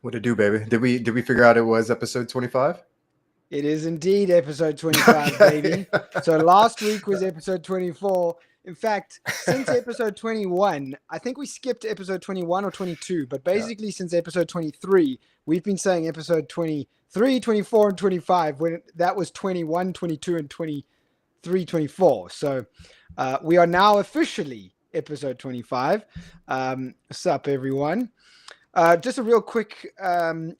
What it do, baby? Did we figure out it was episode 25? It is indeed episode 25, Okay. baby. So last week was episode 24. In fact, since episode 21, I think we skipped episode 21 or 22, but Yeah. basically since episode 23, we've been saying episode 23, 24, and 25 when that was 21, 22, and 23, 24. So we are now officially episode 25. What's up, everyone? Just a real quick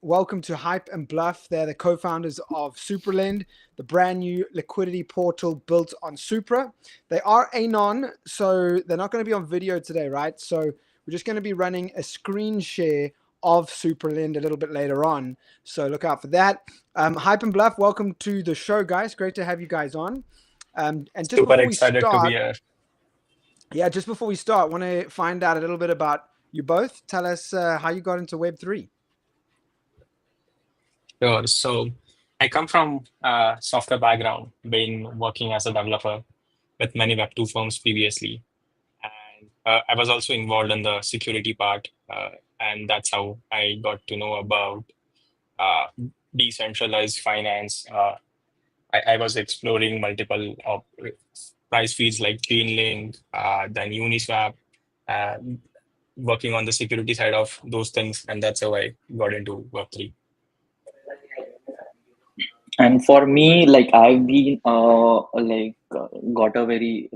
welcome to Hype and Bluff. They're the co-founders of Superland, the brand new liquidity portal built on Supra. They are anon, so they're not going to be on video today, right? So we're just going to be running a screen share of Superland a little bit later on. So look out for that. Hype and Bluff, welcome to the show, guys. Great to have you guys on. And just Super before we excited to be start, here. just before we start, want to find out a little bit about you both. Tell us how you got into Web3. Sure. So I come from a software background, been working as a developer with many Web2 firms previously. And I was also involved in the security part. And that's how I got to know about uh, decentralized finance. I was exploring multiple price feeds like Chainlink, then Uniswap, uh, working on the security side of those things. And that's how I got into Web3. And for me, like I've been got a very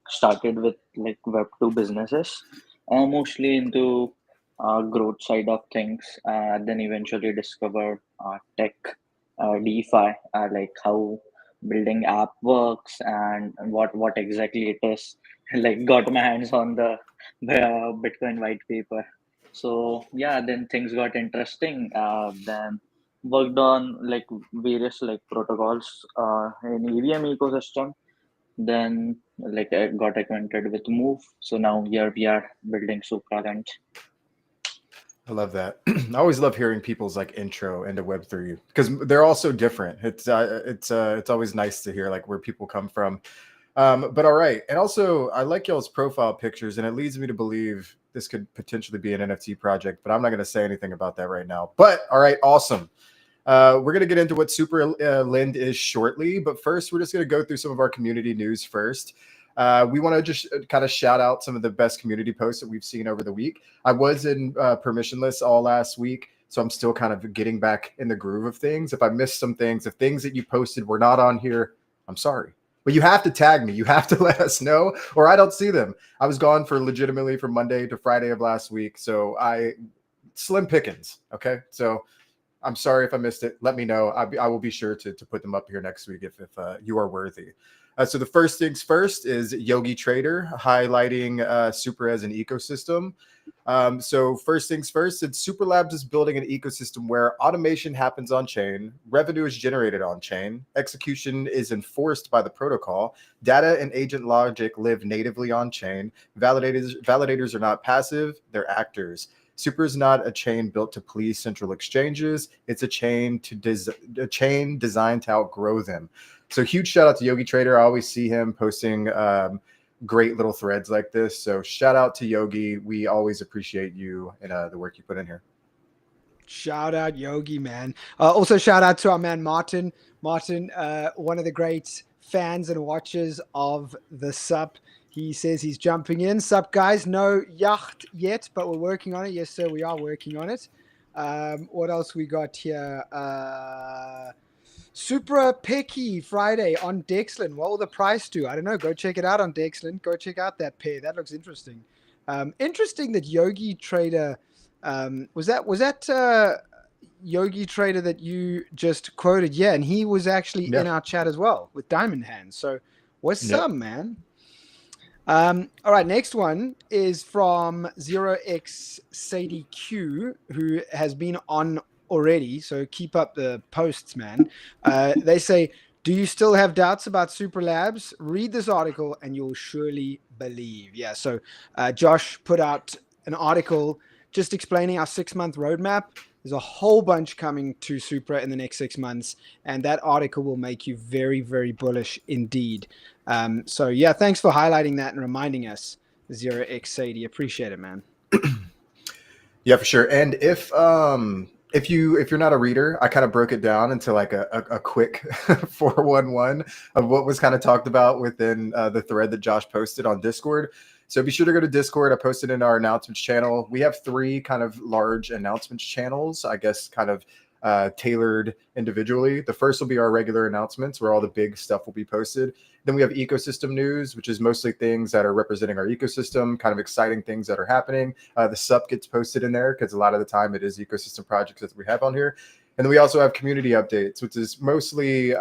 started with like Web2 businesses, mostly into growth side of things. Then eventually discovered tech, DeFi, like how building app works and what exactly it is. Like got my hands on the Bitcoin white paper. So yeah, then things got interesting. Then worked on like various like protocols in EVM ecosystem. Then like I got acquainted with Move. So now here we are building Supralend. I love that. I always love hearing people's like intro into Web3 because they're all so different. It's always nice to hear like where people come from. But all right, and also I like y'all's profile pictures, and it leads me to believe this could potentially be an NFT project. But I'm not going to say anything about that right now. But all right, awesome. We're going to get into what Superland is shortly, but first we're just going to go through some of our community news first. We want to just kind of shout out some of the best community posts that we've seen over the week. I was in permissionless all last week, so I'm still kind of getting back in the groove of things. If I missed some things, if things that you posted were not on here, I'm sorry. But you have to tag me. You have to let us know, or I don't see them. I was gone for legitimately from Monday to Friday of last week, so slim pickings, okay? So I'm sorry if I missed it. Let me know. I will be sure to put them up here next week if you are worthy. So the first things first is Yogi Trader highlighting Supra as an ecosystem. So first things first, it's Superlabs is building an ecosystem where automation happens on chain, revenue is generated on chain, execution is enforced by the protocol, data and agent logic live natively on chain. Validators are not passive; they're actors. Super is not a chain built to please central exchanges. It's a chain designed to outgrow them. So huge shout out to Yogi Trader. I always see him posting great little threads like this. So shout out to Yogi. We always appreciate you and the work you put in here. Shout out Yogi, man. Also shout out to our man Martin. Martin, one of the great fans and watchers of the Sup. He says he's jumping in. Sup, guys? No yacht yet, but we're working on it. Yes, sir, we are working on it. What else we got here? Supra Pecky Friday on Dexland. What will the price do? I don't know. Go check it out on Dexland. Go check out that pair. That looks interesting. Interesting that Yogi Trader was that Yogi Trader that you just quoted? Yeah, and he was actually in our chat as well with Diamond Hands. So what's up, man? All right, next one is from 0x Sadie Q, who has been on already, so keep up the posts, man. They say, do you still have doubts about Super Labs? Read this article and you'll surely believe. Yeah, so Josh put out an article just explaining our 6-month roadmap. There's a whole bunch coming to Supra in the next 6 months, and that article will make you very, very bullish indeed. So yeah, thanks for highlighting that and reminding us, 0x Sadie. Appreciate it, man. Yeah, for sure. And if if you're not a reader, I kind of broke it down into like a quick 411 of what was kind of talked about within the thread that Josh posted on Discord. So be sure to go to Discord. I posted in our announcements channel. We have 3 kind of large announcements channels, I guess, kind of tailored individually. The first will be our regular announcements where all the big stuff will be posted. Then we have ecosystem news, which is mostly things that are representing our ecosystem, kind of exciting things that are happening. The SUP gets posted in there because a lot of the time it is ecosystem projects that we have on here. And then we also have community updates, which is mostly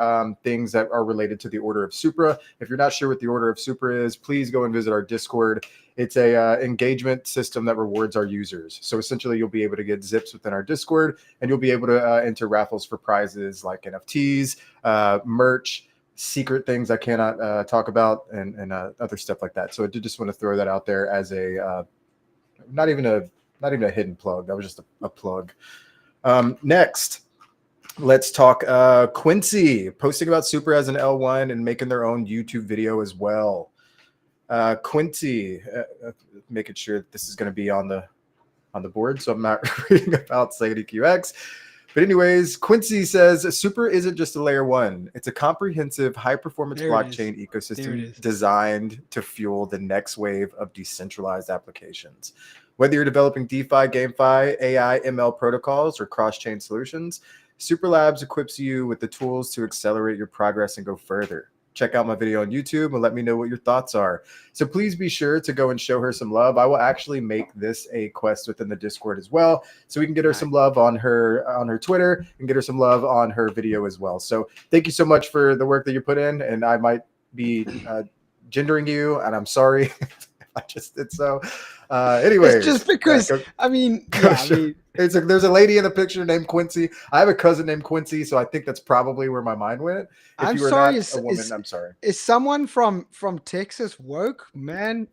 things that are related to the Order of Supra. If you're not sure what the Order of Supra is, please go and visit our Discord. It's a engagement system that rewards our users. So essentially, you'll be able to get zips within our Discord, and you'll be able to enter raffles for prizes like NFTs, merch, secret things I cannot talk about, and other stuff like that. So I did just want to throw that out there as a not even a hidden plug. That was just a plug. Next, let's talk Quincy posting about Supra as an L1 and making their own YouTube video as well. Quincy, making sure that this is going to be on the board, so I'm not reading about SladyQX. But anyways, Quincy says Supra isn't just a layer 1. It's a comprehensive high-performance blockchain ecosystem designed to fuel the next wave of decentralized applications. Whether you're developing DeFi, GameFi, AI, ML protocols, or cross-chain solutions, Superlabs equips you with the tools to accelerate your progress and go further. Check out my video on YouTube and let me know what your thoughts are. So please be sure to go and show her some love. I will actually make this a quest within the Discord as well, so we can get her some love on her Twitter and get her some love on her video as well. So thank you so much for the work that you put in, and I might be gendering you, and I'm sorry. I just did so. Anyway, it's just because there's a lady in the picture named Quincy. I have a cousin named Quincy, so I think that's probably where my mind went. If I'm you were sorry, not a woman, I'm sorry. Is someone from Texas woke, man?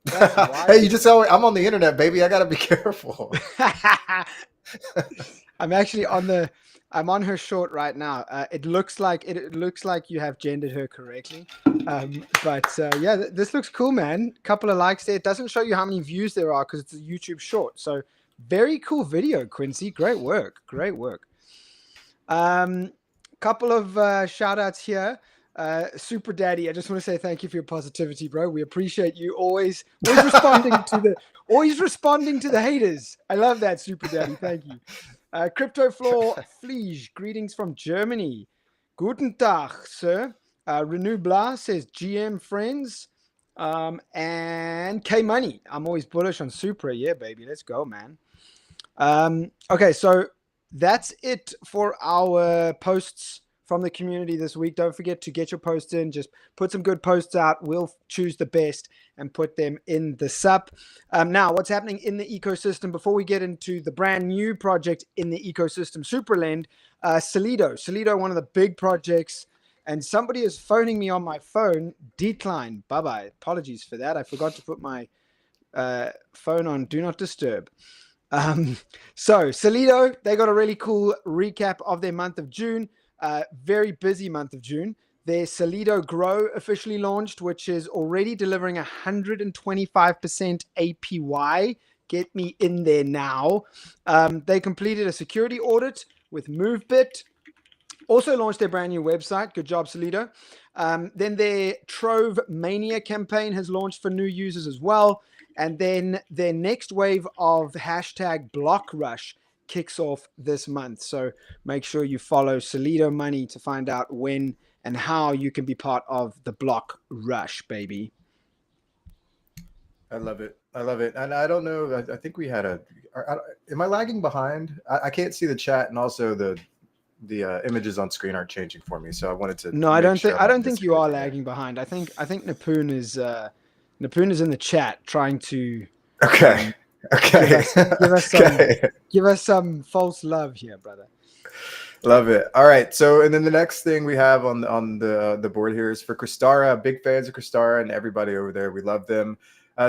That's Hey, you just saw I'm on the internet, baby. I gotta be careful. I'm actually I'm on her short right now. It looks like you have gendered her correctly. Yeah, this looks cool, man. Couple of likes there. It doesn't show you how many views there are because it's a YouTube short. So very cool video, Quincy. Great work. Great work. Couple of shout outs here. Super Daddy, I just want to say thank you for your positivity, bro. We appreciate you always responding to the haters. I love that, Super Daddy. Thank you. Crypto Floor Fliege, greetings from Germany. Guten Tag, sir. Renew Blah says GM friends. And K Money. I'm always bullish on Supra. Yeah, baby. Let's go, man. Okay, so that's it for our posts from the community this week. Don't forget to get your posts in. Just put some good posts out. We'll choose the best and put them in the SUP. Now, what's happening in the ecosystem before we get into the brand new project in the ecosystem, Supralend, Solido, one of the big projects. And somebody is phoning me on my phone. Decline. Bye-bye. Apologies for that. I forgot to put my phone on Do Not Disturb. So Solido, they got a really cool recap of their month of June. Very busy month of June. Their Solido Grow officially launched, which is already delivering 125% APY. Get me in there now. They completed a security audit with MoveBit. Also launched their brand new website. Good job, Solido. Then their Trove Mania campaign has launched for new users as well. And then their next wave of hashtag Block Rush kicks off this month. So make sure you follow Solido Money to find out when and how you can be part of the Block Rush, baby. I love it. And I don't know. I think we had am I lagging behind? I can't see the chat, and also the images on screen aren't changing for me. So I wanted to. No, I don't think you are lagging behind. I think Napoon is in the chat trying to. Okay. Give us some false love here, brother. Love it. All right. So, and then the next thing we have on the board here is for Crystara. Big fans of Crystara and everybody over there. We love them.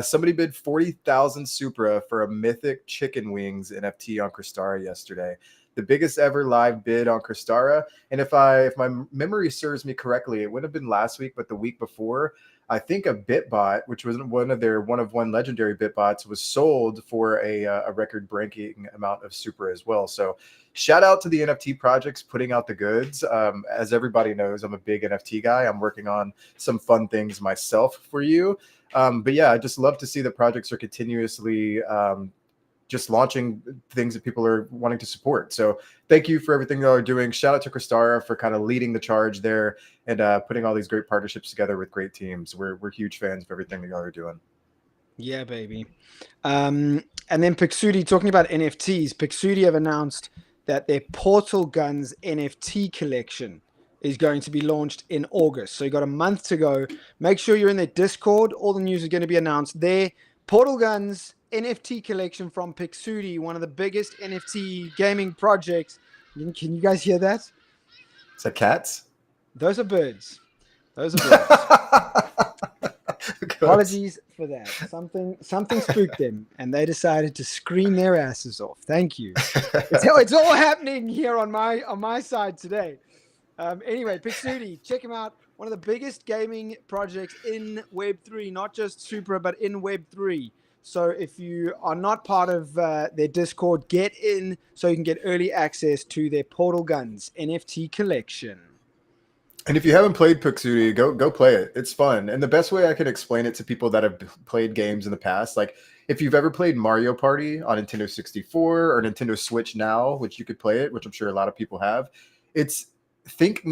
Somebody bid 40,000 Supra for a mythic chicken wings NFT on Crystara yesterday. The biggest ever live bid on Crystara. And if my memory serves me correctly, it would have been last week, but the week before, I think a Bitbot, which was one of one legendary Bitbots, was sold for a record-breaking amount of Supra as well. So shout out to the NFT projects putting out the goods. As everybody knows, I'm a big NFT guy. I'm working on some fun things myself for you. But yeah, I just love to see the projects are continuously just launching things that people are wanting to support. So thank you for everything y'all are doing. Shout out to Kristara for kind of leading the charge there and putting all these great partnerships together with great teams. We're huge fans of everything that y'all are doing. Yeah, baby. And then Pixudi, talking about NFTs, Pixudi have announced that their Portal Guns NFT collection is going to be launched in August. So you got a month to go. Make sure you're in their Discord. All the news is going to be announced there. Portal Guns NFT collection from Pixudi, one of the biggest NFT gaming projects. Can you guys hear that? Is that cats? Those are birds. Those are birds. Apologies for that. Something spooked them, and they decided to scream their asses off. Thank you. It's all happening here on my side today. Anyway, Pixudi, check him out. One of the biggest gaming projects in Web3, not just Supra, but in Web3. So if you are not part of their Discord, get in so you can get early access to their Portal Guns NFT collection. And if you haven't played Pixudi, go play it. It's fun. And the best way I can explain it to people that have played games in the past, like if you've ever played Mario Party on Nintendo 64 or Nintendo Switch now, which you could play it, which I'm sure a lot of people have, it's think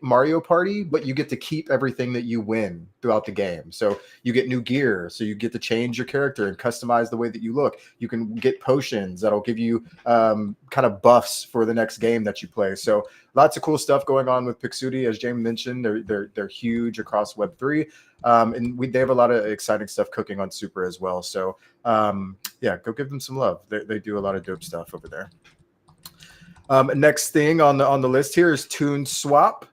Mario Party, but you get to keep everything that you win throughout the game. So you get new gear, so you get to change your character and customize the way that you look. You can get potions that'll give you kind of buffs for the next game that you play. So lots of cool stuff going on with Pixudi. As James mentioned, they're huge across Web3, and they have a lot of exciting stuff cooking on Supra as well. So yeah, go give them some love. They do a lot of dope stuff over there. Next thing on the list here is TuneSwap.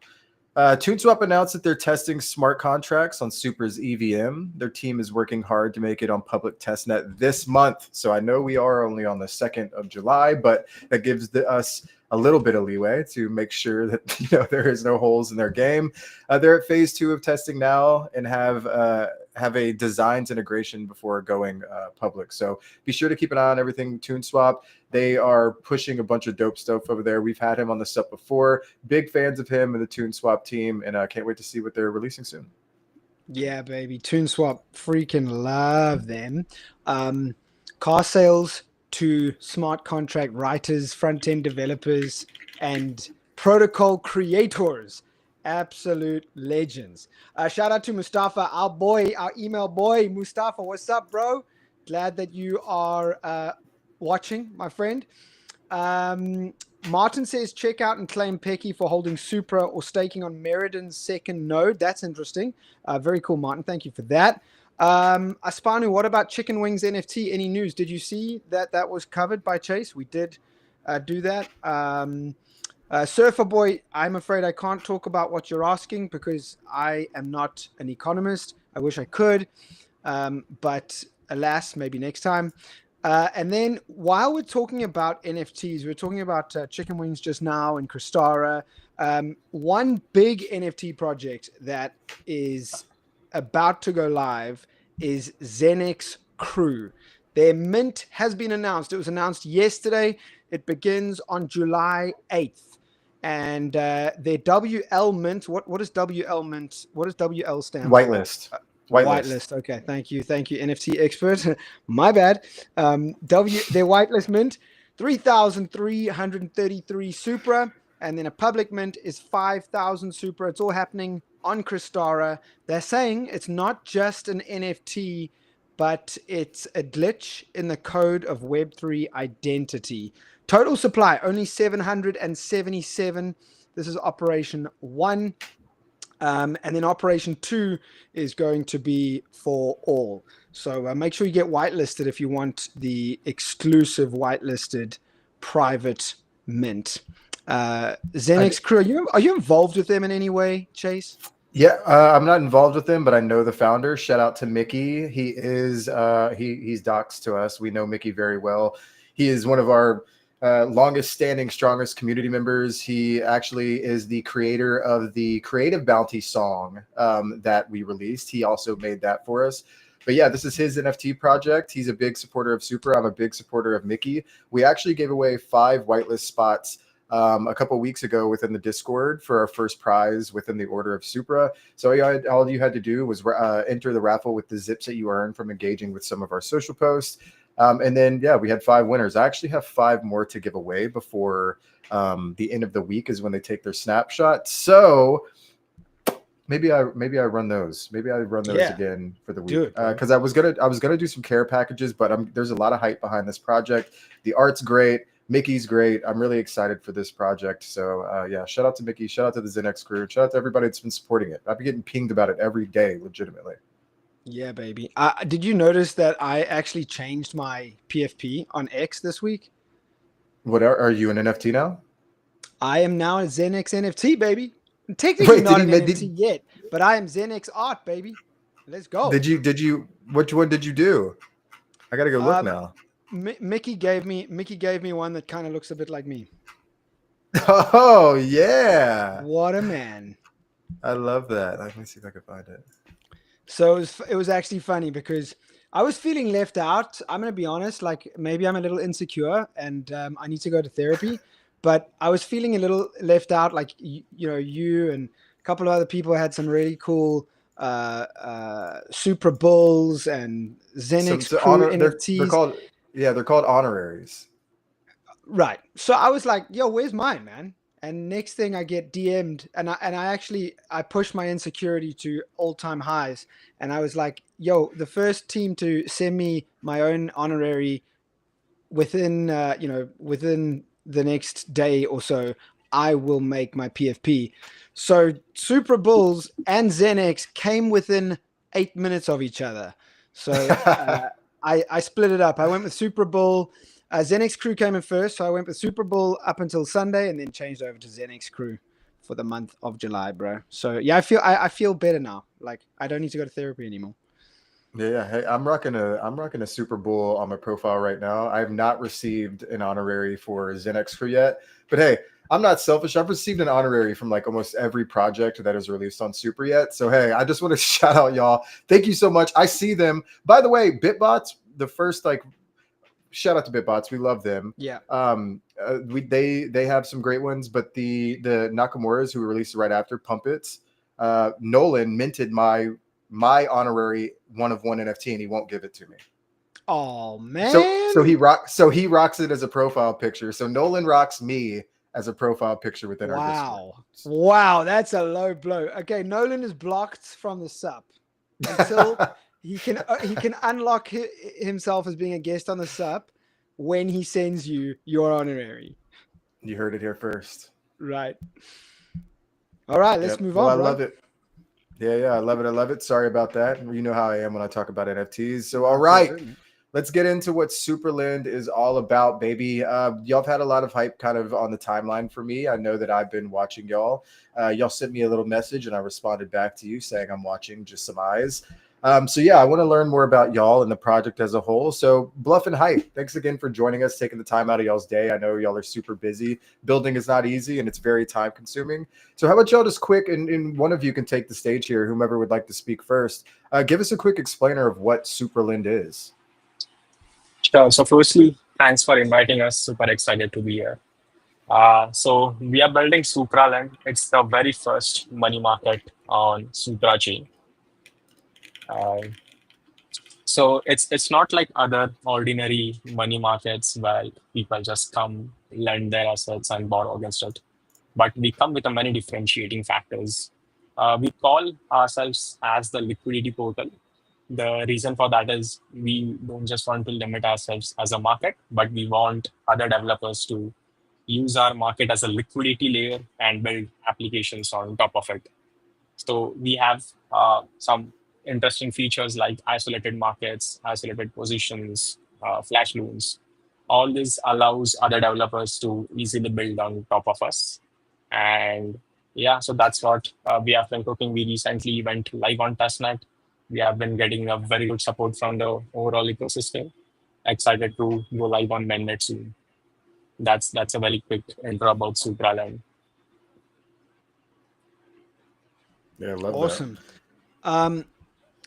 TuneSwap announced that they're testing smart contracts on Supra's EVM. Their team is working hard to make it on public testnet this month. So I know we are only on the 2nd of July, but that gives us a little bit of leeway to make sure that there is no holes in their game. They're at phase 2 of testing now and have a designs integration before going public. So be sure to keep an eye on everything TuneSwap. They are pushing a bunch of dope stuff over there. We've had him on the sub before. Big fans of him and the TuneSwap team, and I can't wait to see what they're releasing soon. Yeah, baby. TuneSwap, freaking love them. Car sales to smart contract writers, front-end developers, and protocol creators. Absolute legends. Shout out to Mustafa, our boy, our email boy. Mustafa, what's up, bro? Glad that you are watching, my friend. Martin says, check out and claim Pecky for holding Supra or staking on Meridan's second node. That's interesting. Very cool, Martin. Thank you for that. Aspanu, what about Chicken Wings NFT? Any news? Did you see that was covered by Chase? We did do that. Surfer Boy, I'm afraid I can't talk about what you're asking because I am not an economist. I wish I could, but alas, maybe next time. And then while we're talking about NFTs, we're talking about Chicken Wings just now and Kristara. One big NFT project that is about to go live is Zenix Crew. Their mint has been announced. It was announced yesterday. It begins on July 8th. And their WL mint, what is WL mint? What does WL stand for? Whitelist. Whitelist. Okay, thank you, NFT expert. My bad. Their whitelist mint, 3,333 Supra, and then a public mint is 5,000 Supra. It's all happening on Kristara. They're saying it's not just an NFT, but it's a glitch in the code of Web3 identity. Total supply only 777. This is operation 1. And then operation 2 is going to be for all. So make sure you get whitelisted if you want the exclusive whitelisted private mint. Zenix Crew, are you involved with them in any way, Chase? Yeah, I'm not involved with them, but I know the founder. Shout out to Mickey. He is he's doxed to us. We know Mickey very well. He is one of our longest standing, strongest community members. He actually is the creator of the Creative Bounty song that we released. He also made that for us. But yeah, this is his NFT project. He's a big supporter of Supra. I'm a big supporter of Mickey. We actually gave away 5 whitelist spots a couple weeks ago within the Discord for our first prize within the order of Supra. So all you had to do was enter the raffle with the zips that you earn from engaging with some of our social posts. And then, yeah, we had 5 winners. I actually have 5 more to give away before the end of the week is when they take their snapshot. So maybe I run those. Maybe I run those again for the week because I was gonna do some care packages, but there's a lot of hype behind this project. The art's great. Mickey's great. I'm really excited for this project. So yeah, shout out to Mickey. Shout out to the ZenX crew. Shout out to everybody that's been supporting it. I've been getting pinged about it every day, legitimately. Yeah, baby. Did you notice that I actually changed my PFP on X this week? What are you an NFT now? I am now a ZenX NFT, baby. Technically not an NFT yet, but I am ZenX art, baby. Let's go. Did you? Which one did you do? I gotta go look now. Mickey gave me one that kind of looks a bit like me. Oh yeah! What a man! I love that. Let me see if I can find it. So it was actually funny because I was feeling left out. I'm gonna be honest. Like maybe I'm a little insecure and I need to go to therapy. But I was feeling a little left out. Like you and a couple of other people had some really cool Supra Bulls and ZenX crew NFTs. They're called honoraries. Right. So I was like, yo, where's mine, man? And next thing I get DM'd and I pushed my insecurity to all-time highs. And I was like, yo, the first team to send me my own honorary within the next day or so, I will make my PFP. So Supra Bulls and ZenX came within 8 minutes of each other. So I split it up. I went with Supra Bull. ZenX crew came in first, so I went with Supra Bull up until Sunday, and then changed over to ZenX crew for the month of July, bro. So yeah, I feel better now. Like I don't need to go to therapy anymore. Yeah. Hey, I'm rocking a Super Bowl on my profile right now. I have not received an honorary for ZenX crew yet, but hey, I'm not selfish. I've received an honorary from like almost every project that is released on Super yet. So hey, I just want to shout out y'all. Thank you so much. I see them. By the way, BitBots, the first shout out to BitBots. We love them. Yeah. They have some great ones, but the Nakamura's who released it right after Pumpits, Nolan minted my honorary 1-of-1 NFT and he won't give it to me. Oh man. So he rocks it as a profile picture. So Nolan rocks me as a profile picture within our Discord. Wow, that's a low blow. Okay, Nolan is blocked from the SUP until he can unlock himself as being a guest on the SUP when he sends you your honorary. You heard it here first. Right. All right, let's move on. I love it. Yeah, I love it. Sorry about that. You know how I am when I talk about NFTs. So, all right, let's get into what Superland is all about, baby. Y'all have had a lot of hype kind of on the timeline for me. I know that I've been watching y'all. Y'all sent me a little message and I responded back to you saying I'm watching, just some eyes. So yeah, I want to learn more about y'all and the project as a whole. So Bluff and Hype, thanks again for joining us, taking the time out of y'all's day. I know y'all are super busy. Building is not easy and it's very time consuming. So how about y'all just quick, and one of you can take the stage here, whomever would like to speak first. Give us a quick explainer of what Superland is. Sure. So firstly, thanks for inviting us. Super excited to be here. So we are building Supralend. It's the very first money market on Supra chain. So it's not like other ordinary money markets where people just come, lend their assets and borrow against it. But we come with a many differentiating factors. We call ourselves as the liquidity portal. The reason for that is we don't just want to limit ourselves as a market, but we want other developers to use our market as a liquidity layer and build applications on top of it. So we have some interesting features like isolated markets, isolated positions, flash loans. All this allows other developers to easily build on top of us. And yeah, so that's what we have been cooking. We recently went live on testnet. We have been getting a very good support from the overall ecosystem. Excited to go live on mainnet soon. that's a very quick intro about Supralend. Yeah, I love Awesome.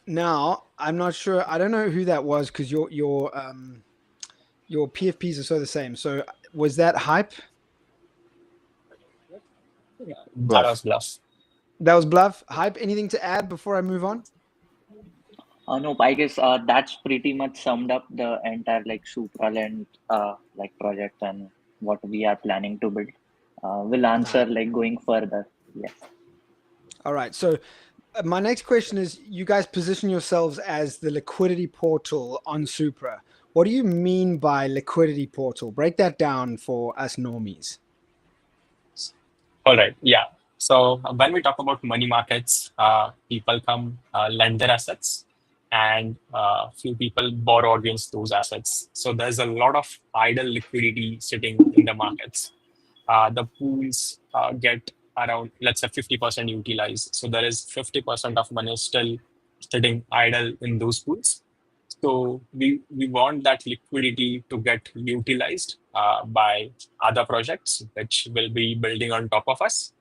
Now I'm not sure. I don't know who that was because your PFPs are so the same. So was that Hype? That Bluff. was Bluff. That was Bluff. Hype. Anything to add before I move on? No, I guess that's pretty much summed up the entire like Supralend like project and what we are planning to build. We'll answer Nice. like going further. Yes. All right. So my next question is: you guys position yourselves as the liquidity portal on Supra. What do you mean by liquidity portal? Break that down for us normies. All right. Yeah. So when we talk about money markets, people come lend their assets, and few people borrow against those assets. So there's a lot of idle liquidity sitting in the markets. The pools get around, let's say, 50% utilized. So there is 50% of money still sitting idle in those pools. So we want that liquidity to get utilized by other projects which will be building on top of us.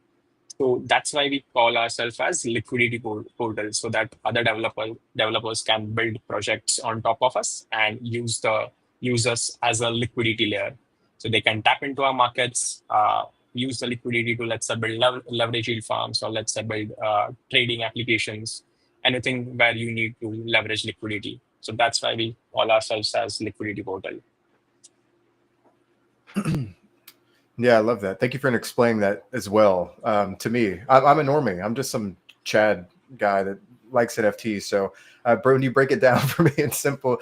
So that's why we call ourselves as liquidity portal, so that other developers can build projects on top of us and use us as a liquidity layer. So they can tap into our markets, use the liquidity to, let's say, build leverage yield farms, or let's say build trading applications, anything where you need to leverage liquidity. So that's why we call ourselves as liquidity portal. Yeah, I love that. Thank you for explaining that as well. To me, I'm a normie. I'm just some Chad guy that likes NFTs. So, bro, when you break it down for me in simple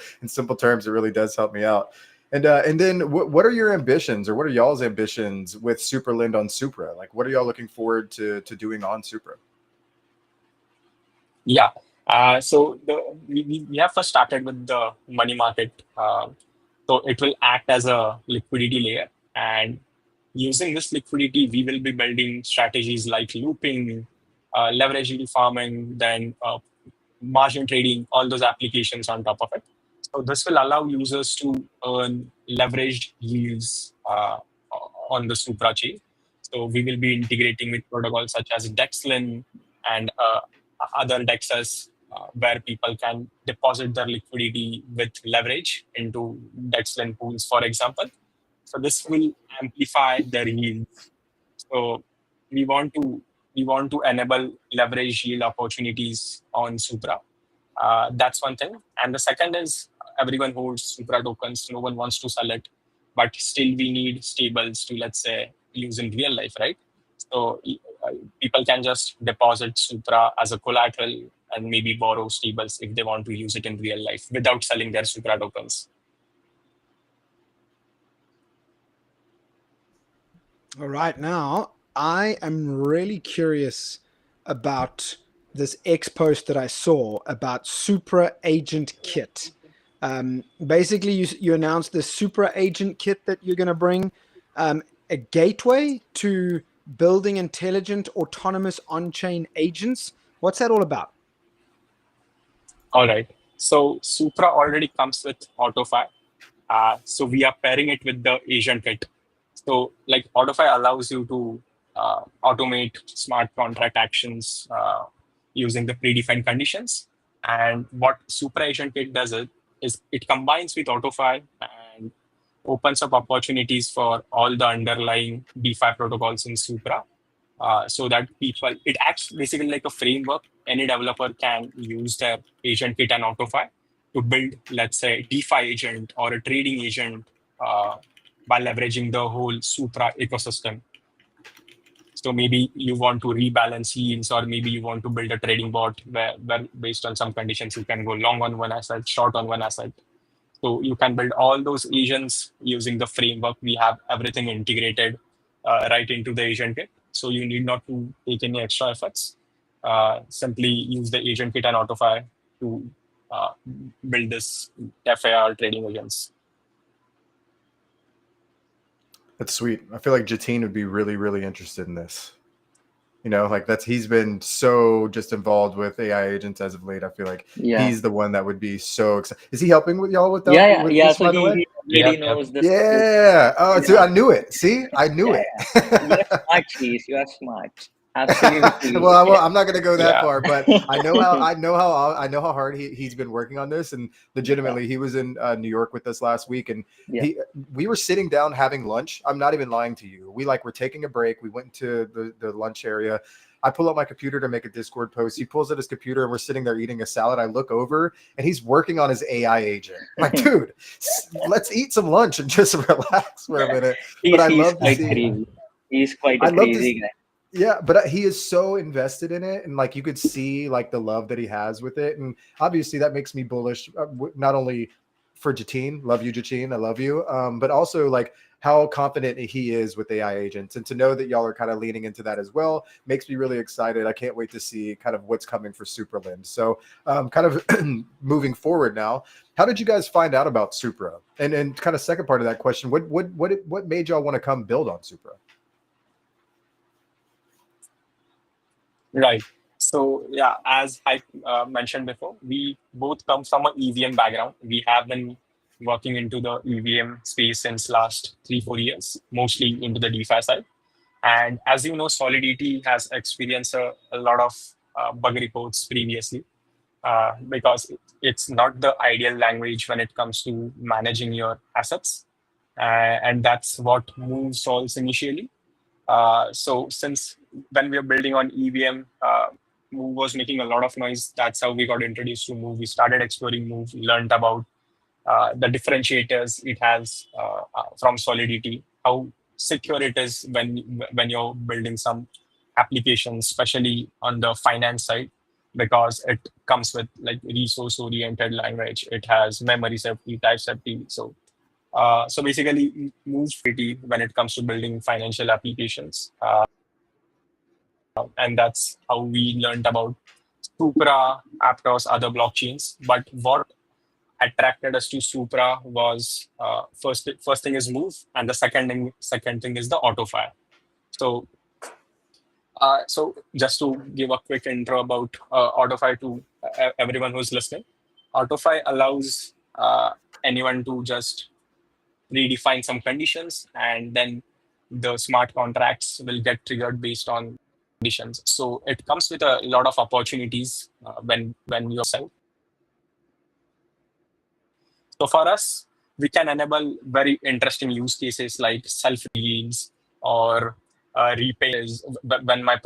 terms, it really does help me out. And then what are your ambitions, or what are y'all's ambitions with Superland on Supra? Like, what are y'all looking forward to doing on Supra? Yeah. So we have first started with the money market. So it will act as a liquidity layer. And using this liquidity, we will be building strategies like looping, leverage yield farming, then margin trading, all those applications on top of it. So this will allow users to earn leveraged yields on the Supra chain. So we will be integrating with protocols such as Dexlin and other dexes, where people can deposit their liquidity with leverage into Dexlin pools, for example. So this will amplify their yields. So we want to enable leverage yield opportunities on Supra. That's one thing. And the second is, everyone holds Supra tokens. No one wants to sell it, but still we need stables to, let's say, use in real life, right? So people can just deposit Supra as a collateral and maybe borrow stables if they want to use it in real life without selling their Supra tokens. All right, now I am really curious about this X post that I saw about Supra Agent Kit. Basically, you announced the Supra Agent Kit that you're going to bring, a gateway to building intelligent, autonomous on-chain agents. What's that all about? All right. So Supra already comes with AutoFi. So we are pairing it with the agent kit. So like AutoFi allows you to automate smart contract actions using the predefined conditions. And what Supra Agent Kit does is it combines with AutoFi and opens up opportunities for all the underlying DeFi protocols in Supra. So that it acts basically like a framework. Any developer can use their agent kit and AutoFi to build, let's say, DeFi agent or a trading agent by leveraging the whole Supra ecosystem. So maybe you want to rebalance yields, or maybe you want to build a trading bot where based on some conditions, you can go long on one asset, short on one asset. So you can build all those agents using the framework. We have everything integrated right into the agent kit. So you need not to take any extra efforts. Simply use the agent kit and AutoFi to build this DeFi or trading agents. That's sweet. I feel like Jatine would be really, really interested in this. You know, like he's been so just involved with AI agents as of late. I feel like Yeah. he's the one that would be so excited. Is he helping with y'all with that? Yeah. With Yeah. this, So by the way? he already Yep, yep. knows this. Yeah. Oh, dude, I knew it. See, I knew Yeah. You are it. smart, Cheese. You are smart. Absolutely. Well, I'm not going to go that Yeah. far, but I know how hard he's been working on this. And legitimately, he was in New York with us last week, and Yeah. we were sitting down having lunch. I'm not even lying to you. We were taking a break. We went to the lunch area. I pull up my computer to make a Discord post. He pulls out his computer, and we're sitting there eating a salad. I look over, and he's working on his AI agent. I'm like, dude, let's eat some lunch and just relax for a minute. But I He's love to quite see. crazy. He's quite I a love to. crazy guy. Yeah, but he is so invested in it, and you could see the love that he has with it, and obviously that makes me bullish. Not only for Jatine, love you, Jatine, I love you, but also how confident he is with AI agents, and to know that y'all are kind of leaning into that as well makes me really excited. I can't wait to see kind of what's coming for Superland. So, kind of moving forward now, how did you guys find out about Supra? And kind of second part of that question, what made y'all want to come build on Supra? Right. So yeah, as I mentioned before, we both come from an EVM background. We have been working into the EVM space since last 3-4 years, mostly into the DeFi side. And as you know, Solidity has experienced a lot of bug reports previously because it's not the ideal language when it comes to managing your assets. And that's what Move solves initially. So since when we were building on EVM, Move was making a lot of noise. That's how we got introduced to Move. We started exploring Move, learned about the differentiators it has from Solidity, how secure it is when you're building some applications, especially on the finance side, because it comes with resource-oriented language. It has memory safety, type safety. So basically, Move pretty when it comes to building financial applications, and that's how we learned about Supra, Aptos, other blockchains. But what attracted us to Supra was first thing is Move, and the second thing is the AutoFi. So so just to give a quick intro about AutoFi to everyone who's listening, AutoFi allows anyone to just redefine some conditions, and then the smart contracts will get triggered based on conditions. So it comes with a lot of opportunities when you're self. So for us, we can enable very interesting use cases like self release or repays when my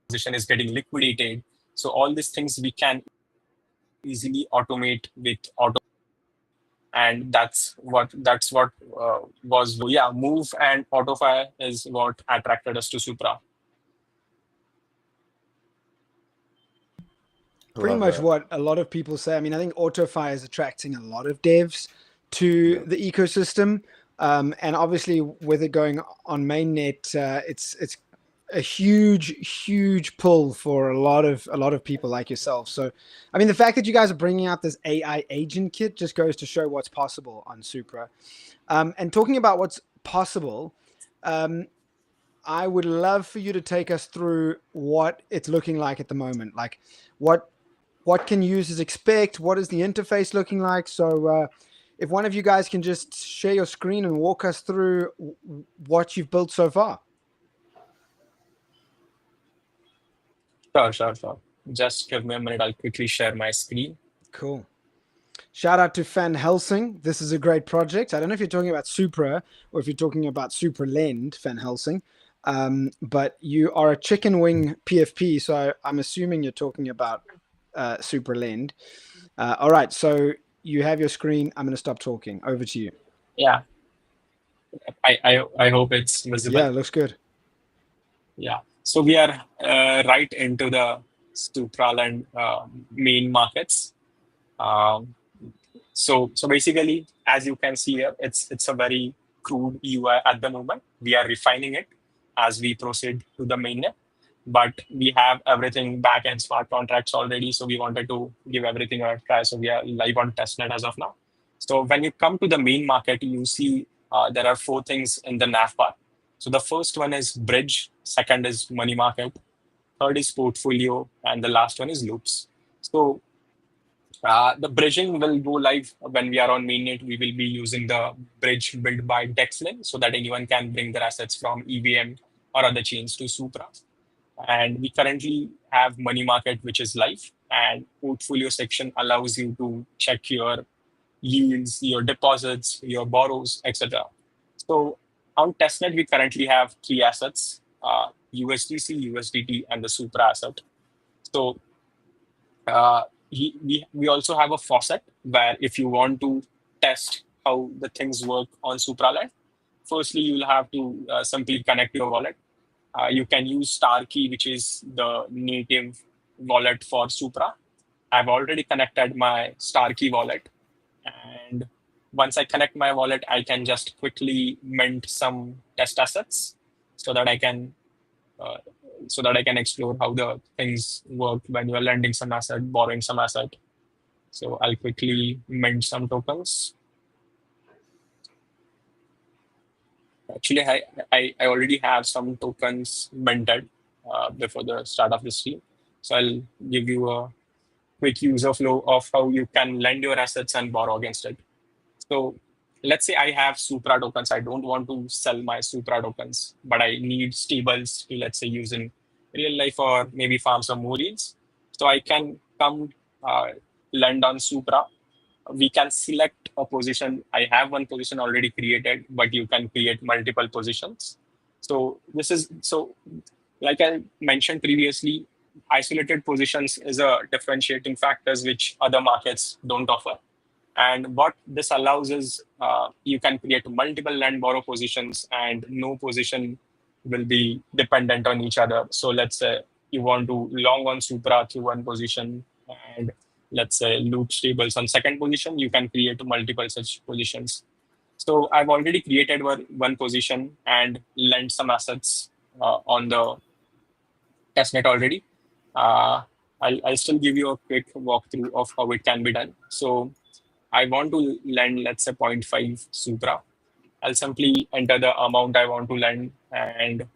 position is getting liquidated. So all these things we can easily automate with auto, and that's what was yeah, Move and AutoFi is what attracted us to Supra. Pretty Love much that. what a lot of people say. I mean, I think AutoFi is attracting a lot of devs to Yeah. the ecosystem, and obviously with it going on mainnet, it's a huge pull for a lot of people like yourself. So, I mean, the fact that you guys are bringing out this AI agent kit just goes to show what's possible on Supra. And talking about what's possible, I would love for you to take us through what it's looking like at the moment. Like, what can users expect? What is the interface looking like? So, if one of you guys can just share your screen and walk us through what you've built so far. Sure. Just give me a minute. I'll quickly share my screen. Cool. Shout out to Van Helsing. This is a great project. I don't know if you're talking about Supra or if you're talking about Superland, Van Helsing. But you are a chicken wing PFP, so I'm assuming you're talking about Superland. All right, so you have your screen. I'm going to stop talking. Over to you. Yeah, I hope it's visible. Yeah, it looks good. Yeah. So we are right into the Supralend main markets. Um, so basically, as you can see here, it's a very crude UI at the moment. We are refining it as we proceed to the mainnet, but we have everything back end smart contracts already. So we wanted to give everything a try. So we are live on testnet as of now. So when you come to the main market, you see there are four things in the nav bar. So the first one is bridge, second is money market, third is portfolio, and the last one is loops. So the bridging will go live when we are on mainnet. We will be using the bridge built by Dexlin so that anyone can bring their assets from EVM or other chains to Supra. And we currently have money market, which is live, and portfolio section allows you to check your yields, your deposits, your borrows, etc. So on testnet, we currently have three assets, USDC, USDT, and the Supra asset. So uh, we also have a faucet where if you want to test how the things work on Supralend, firstly, you'll have to simply connect your wallet. You can use Star Key, which is the native wallet for Supra. I've already connected my Star Key wallet. And once I connect my wallet, I can just quickly mint some test assets so that I can uh, explore how the things work when you're lending some asset, borrowing some asset. So I'll quickly mint some tokens. Actually, I already have some tokens minted before the start of the stream. So I'll give you a quick user flow of how you can lend your assets and borrow against it. So let's say I have Supra tokens. I don't want to sell my Supra tokens, but I need stables to, let's say, use in real life or maybe farm some more yields. So I can come lend on Supra. We can select a position. I have one position already created, but you can create multiple positions. So like I mentioned previously, isolated positions is a differentiating factors which other markets don't offer. And what this allows is you can create multiple lend borrow positions and no position will be dependent on each other. So let's say you want to long on Supra through one position and let's say loop stables on second position, you can create multiple such positions. So I've already created one position and lent some assets on the testnet already. I'll still give you a quick walkthrough of how it can be done. So I want to lend, let's say 0.5 Supra. I'll simply enter the amount I want to lend and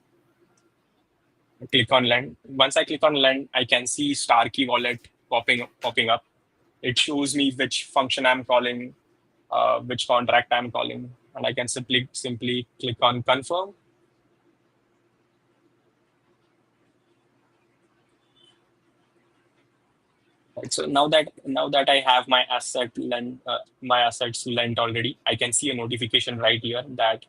click on lend. Once I click on lend, I can see Star Key wallet popping up. It shows me which function I'm calling, which contract I'm calling, and I can simply click on confirm. Right, so now that I have my assets lent already, I can see a notification right here that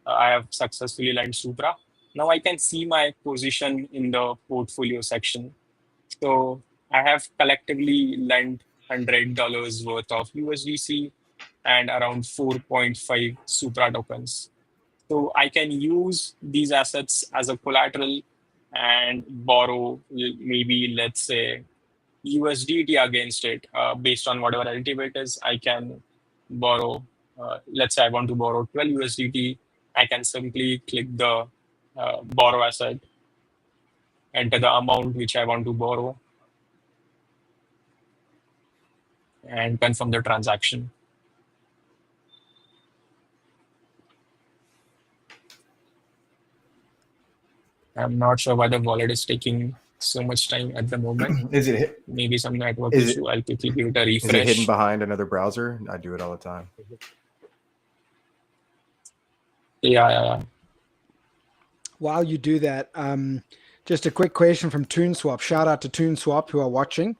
I have successfully lent Supra. Now I can see my position in the portfolio section. So I have collectively lent $100 worth of USDC and around 4.5 Supra tokens. So I can use these assets as a collateral and borrow maybe, let's say, USDT against it based on whatever LTV it is. I can borrow, let's say I want to borrow 12 USDT. I can simply click the borrow asset, enter the amount which I want to borrow, and confirm the transaction. I'm not sure why the wallet is taking so much time at the moment. Is it Maybe some network is issue. I'll quickly give it a is it hidden refresh. behind another browser? I do it all the time. Yeah. While you do that, just a quick question from ToonSwap. Shout out to ToonSwap who are watching.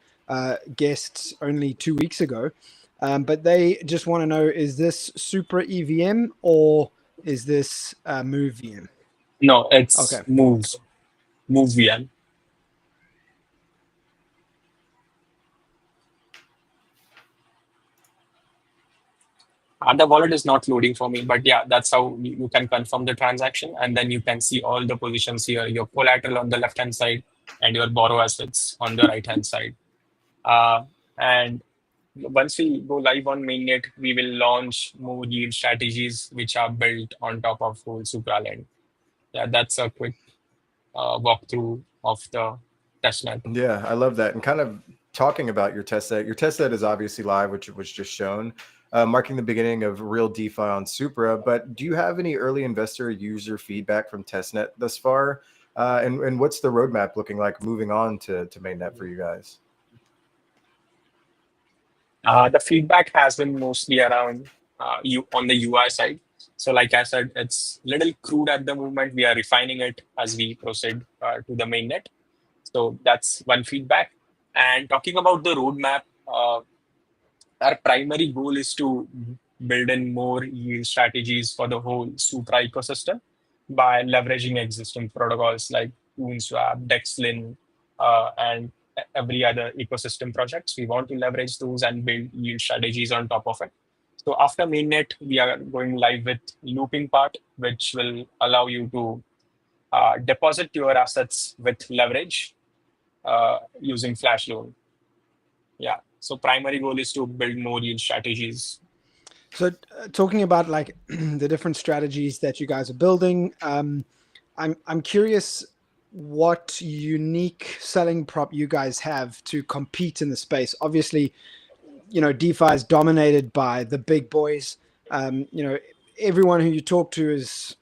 Guests only 2 weeks ago. But they just want to know, is this Supra EVM or is this Move VM? No, it's Okay. Move VM. The wallet is not loading for me, but yeah, that's how you can confirm the transaction. And then you can see all the positions here, your collateral on the left-hand side and your borrow assets on the right-hand side. And once we go live on mainnet, we will launch more yield strategies which are built on top of whole Supralend. Yeah, that's a quick walkthrough of the testnet. Yeah, I love that. And kind of talking about your testnet is obviously live, which was just shown. marking the beginning of real DeFi on Supra. But do you have any early investor user feedback from testnet thus far? And what's the roadmap looking like moving on to mainnet for you guys? The feedback has been mostly around you on the UI side. So, like I said, it's little crude at the moment. We are refining it as we proceed to the mainnet. So that's one feedback. And talking about the roadmap, our primary goal is to build in more yield strategies for the whole Supra ecosystem by leveraging existing protocols like Swap, Dexlin, and every other ecosystem projects. We want to leverage those and build yield strategies on top of it. So after mainnet, we are going live with looping part, which will allow you to deposit your assets with leverage using flash loan. Yeah. So primary goal is to build more yield strategies. So talking about like the different strategies that you guys are building, I'm curious what unique selling prop you guys have to compete in the space. Obviously, DeFi is dominated by the big boys. Everyone who you talk to is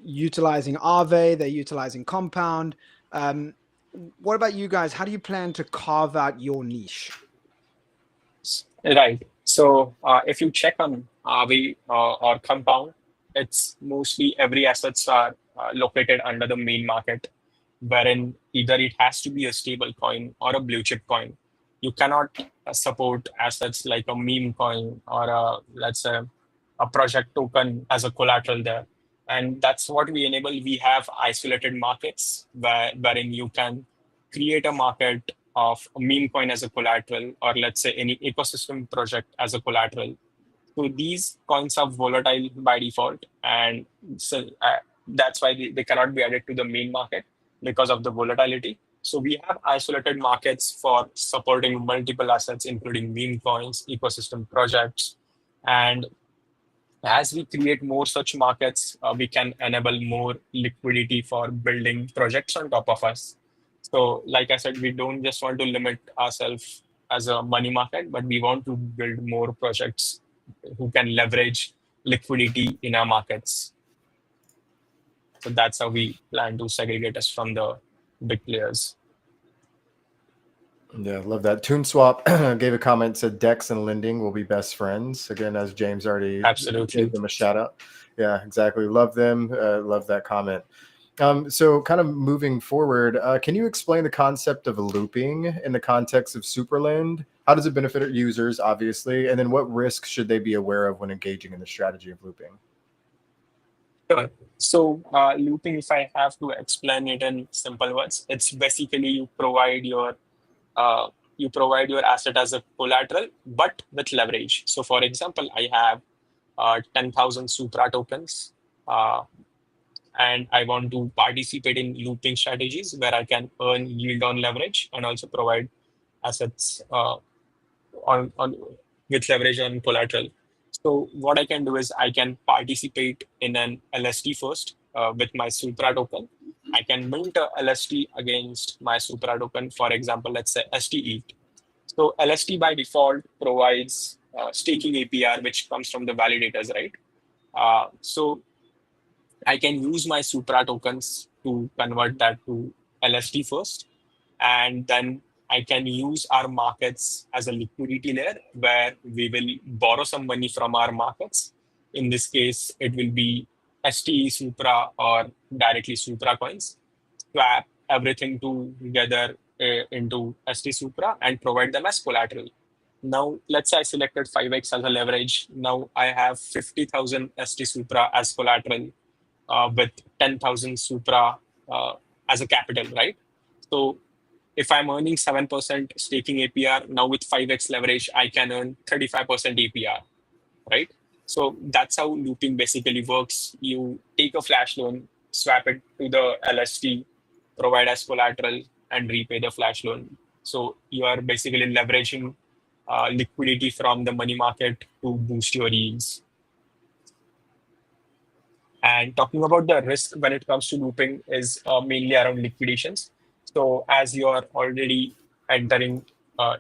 utilizing Aave, they're utilizing Compound. What about you guys? How do you plan to carve out your niche? Right. So if you check on Aave or Compound, it's mostly every assets are located under the main market, wherein either it has to be a stable coin or a blue chip coin. You cannot support assets like a meme coin or let's say a project token as a collateral there. And that's what we enable. We have isolated markets wherein you can create a market of a meme coin as a collateral, or let's say any ecosystem project as a collateral. So these coins are volatile by default, and so that's why they cannot be added to the main market because of the volatility. So we have isolated markets for supporting multiple assets, including meme coins, ecosystem projects, and as we create more such markets, we can enable more liquidity for building projects on top of us. So, like I said, we don't just want to limit ourselves as a money market, but we want to build more projects who can leverage liquidity in our markets. So that's how we plan to segregate us from the big players. Yeah, love that. TuneSwap gave a comment, said Dex and lending will be best friends. Again, as James already Absolutely. gave them a shout out. Yeah, exactly. Love them. Love that comment. So kind of moving forward, can you explain the concept of looping in the context of Superland? How does it benefit users, obviously? And then what risks should they be aware of when engaging in the strategy of looping? Sure. So looping, if I have to explain it in simple words, it's basically you provide your asset as a collateral, but with leverage. So for example, I have 10,000 Supra tokens, and I want to participate in looping strategies where I can earn yield on leverage and also provide assets on with leverage on collateral. So what I can do is I can participate in an LST first with my Supra token. I can mint a LST against my Supra token. For example, let's say STETH. So LST by default provides staking APR, which comes from the validators, right? So I can use my Supra tokens to convert that to LST first, and then I can use our markets as a liquidity layer where we will borrow some money from our markets. In this case, it will be STE Supra or directly Supra coins, swap everything together into ST Supra and provide them as collateral. Now, let's say I selected 5x as a leverage. Now I have 50,000 ST Supra as collateral with 10,000 Supra as a capital, right? So if I'm earning 7% staking APR, now with 5x leverage, I can earn 35% APR, right? So that's how looping basically works. You take a flash loan, swap it to the LST, provide as collateral, and repay the flash loan. So you are basically leveraging liquidity from the money market to boost your yields. And talking about the risk when it comes to looping is mainly around liquidations. So as you are already entering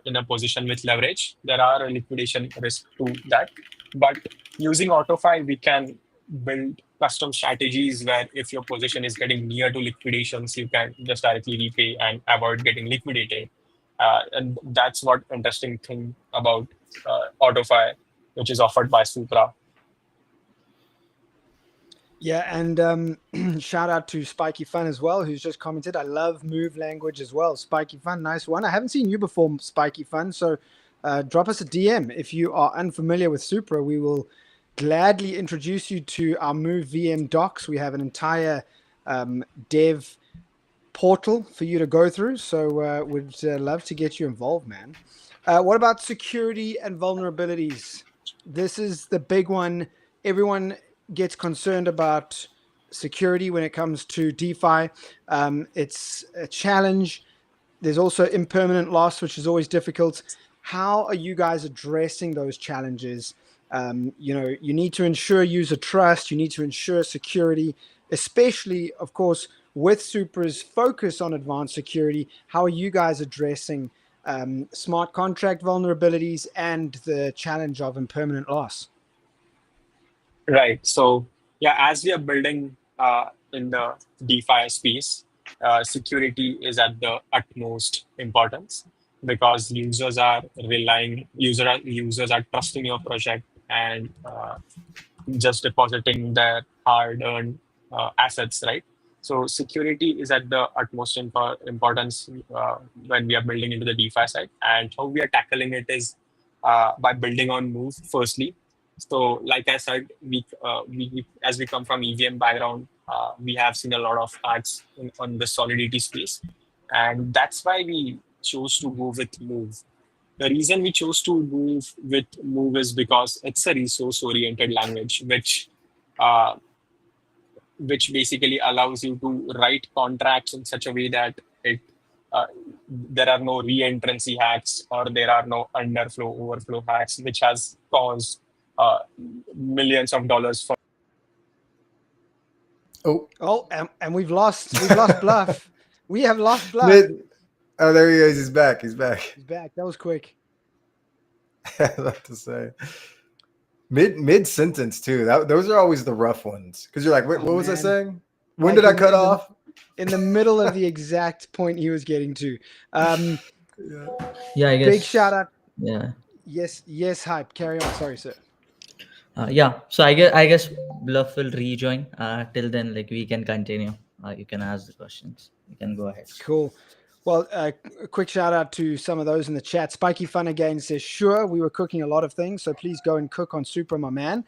in a position with leverage, there are a liquidation risk to that. But using AutoFi, we can build custom strategies where if your position is getting near to liquidations, you can just directly repay and avoid getting liquidated. And that's what interesting thing about AutoFi, which is offered by Supra. Yeah, and shout out to Spiky Fun as well, who's just commented. I love move language as well. Spiky Fun, nice one. I haven't seen you before, Spiky Fun, so drop us a DM if you are unfamiliar with Supra. We will gladly introduce you to our Move VM docs. We have an entire dev portal for you to go through, so we'd love to get you involved, man. What about security and vulnerabilities? This is the big one. Everyone gets concerned about security when it comes to DeFi. It's a challenge. There's also impermanent loss, which is always difficult. How are you guys addressing those challenges? You need to ensure user trust. You need to ensure security, especially, of course, with Supra's focus on advanced security. How are you guys addressing smart contract vulnerabilities and the challenge of impermanent loss? Right. So yeah, as we are building in the DeFi space, security is at the utmost importance because users are trusting your project and just depositing their hard-earned assets, right? So security is at the utmost importance when we are building into the DeFi side, and how we are tackling it is by building on Move firstly. So, like I said, we as we come from EVM background, we have seen a lot of hacks on the Solidity space, and that's why we chose to go with Move. The reason we chose to move with Move is because it's a resource-oriented language, uh, which basically allows you to write contracts in such a way that it uh, there are no re-entrancy hacks or there are no underflow overflow hacks, which has caused millions of dollars for. Oh, and we've lost Bluff. We have lost Bluff. Oh, there he is. He's back. He's back. He's back. That was quick. I love to say mid sentence too. Those are always the rough ones because you're like, wait, what was I saying? When did I cut off? In the middle of the exact point he was getting to. Yeah, I guess. Big shout out. Yeah. Yes, hype. Carry on. Sorry, sir. Yeah. So I guess Bluff will rejoin. Till then, like we can continue. You can ask the questions. You can go ahead. Cool. Well, a quick shout out to some of those in the chat. Spiky Fun again says, sure, we were cooking a lot of things, so please go and cook on Supra, my man.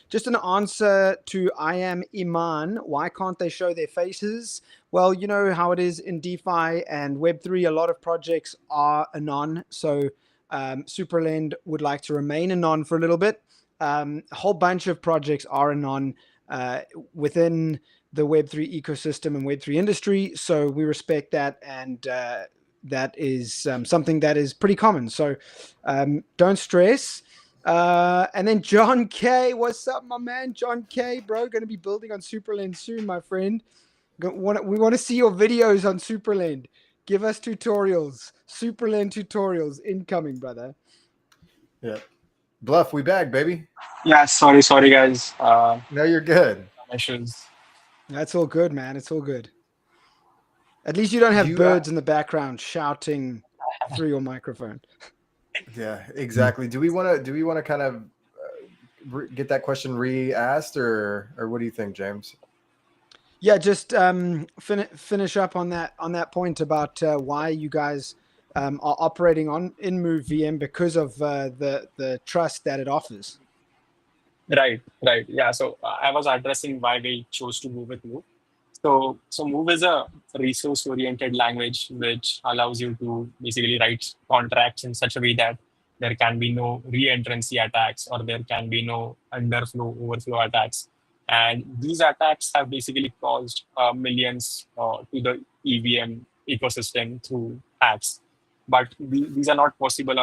Just an answer to I am Iman. Why can't they show their faces? Well, you know how it is in DeFi and Web3, a lot of projects are anon. So Superland would like to remain anon for a little bit. A whole bunch of projects are anon within the Web3 ecosystem and Web3 industry. So we respect that. And that is something that is pretty common. So don't stress. And then John K, what's up, my man? John K, bro, going to be building on Superland soon, my friend. We want to see your videos on Superland. Give us tutorials. Superland tutorials incoming, brother. Yeah. Bluff, we back, baby. Yeah, sorry, guys. No, you're good. Issues. That's all good, man. It's all good. At least you don't have birds in the background shouting through your microphone. Yeah, exactly. Do we want to kind of get that question re-asked, or what do you think, James? Yeah, just finish up on that point about why you guys are operating in Move VM because of the trust that it offers. Right. Yeah. So I was addressing why we chose to move with Move. So Move is a resource-oriented language which allows you to basically write contracts in such a way that there can be no re-entrancy attacks or there can be no underflow, overflow attacks. And these attacks have basically caused millions to the EVM ecosystem through hacks. But these are not possible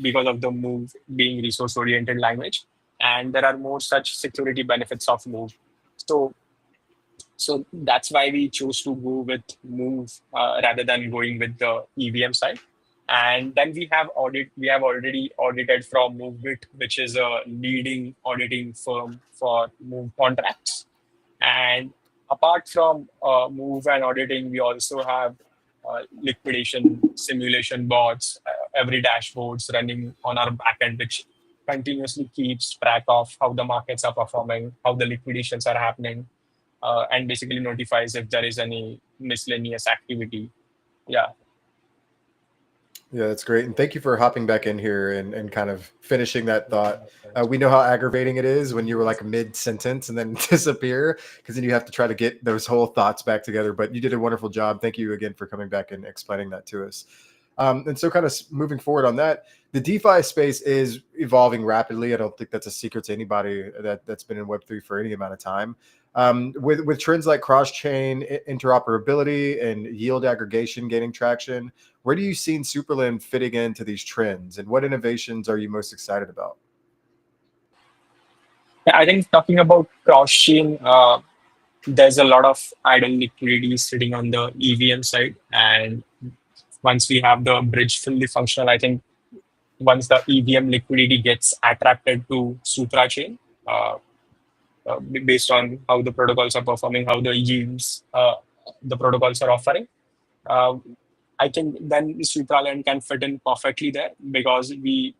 because of the Move being resource-oriented language. And there are more such security benefits of Move. So that's why we chose to go with Move rather than going with the EVM side. And then we have already audited from MoveBit, which is a leading auditing firm for Move contracts. And apart from Move and auditing, we also have liquidation simulation bots, every dashboards running on our backend, which continuously keeps track of how the markets are performing, how the liquidations are happening, and basically notifies if there is any miscellaneous activity. Yeah. Yeah, that's great. And thank you for hopping back in here and kind of finishing that thought. We know how aggravating it is when you were like mid sentence and then disappear, because then you have to try to get those whole thoughts back together. But you did a wonderful job. Thank you again for coming back and explaining that to us. And so, kind of moving forward on that, the DeFi space is evolving rapidly. I don't think that's a secret to anybody that's been in Web3 for any amount of time. With trends like cross-chain interoperability and yield aggregation gaining traction, where do you see Superland fitting into these trends, and what innovations are you most excited about? Yeah, I think talking about cross-chain, there's a lot of idle liquidity sitting on the EVM side. And once we have the bridge fully functional, I think once the EVM liquidity gets attracted to Supra chain, uh, based on how the protocols are performing, how the yields the protocols are offering, uh, I think then Supralend can fit in perfectly there, because we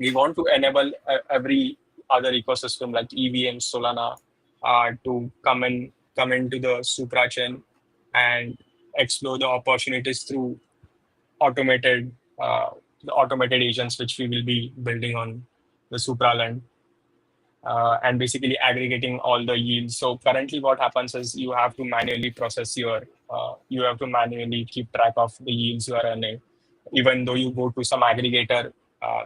want to enable every other ecosystem like EVM, Solana, to come into the Supra chain and explore the opportunities through automated the automated agents, which we will be building on the Supraland, and basically aggregating all the yields. So currently, what happens is you have to manually process you have to manually keep track of the yields you are earning, even though you go to some aggregator. Uh,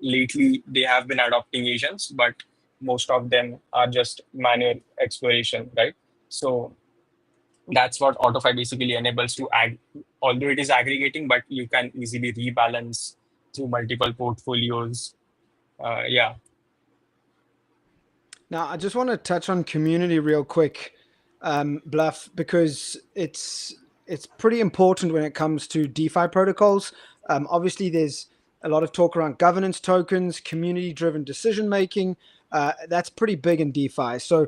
Lately they have been adopting agents, but most of them are just manual exploration, right? So that's what AutoFi basically enables to add. Although it is aggregating, but you can easily rebalance through multiple portfolios. Yeah. Now, I just want to touch on community real quick, Bluff, because it's pretty important when it comes to DeFi protocols. Obviously, there's a lot of talk around governance tokens, community-driven decision making. That's pretty big in DeFi. So,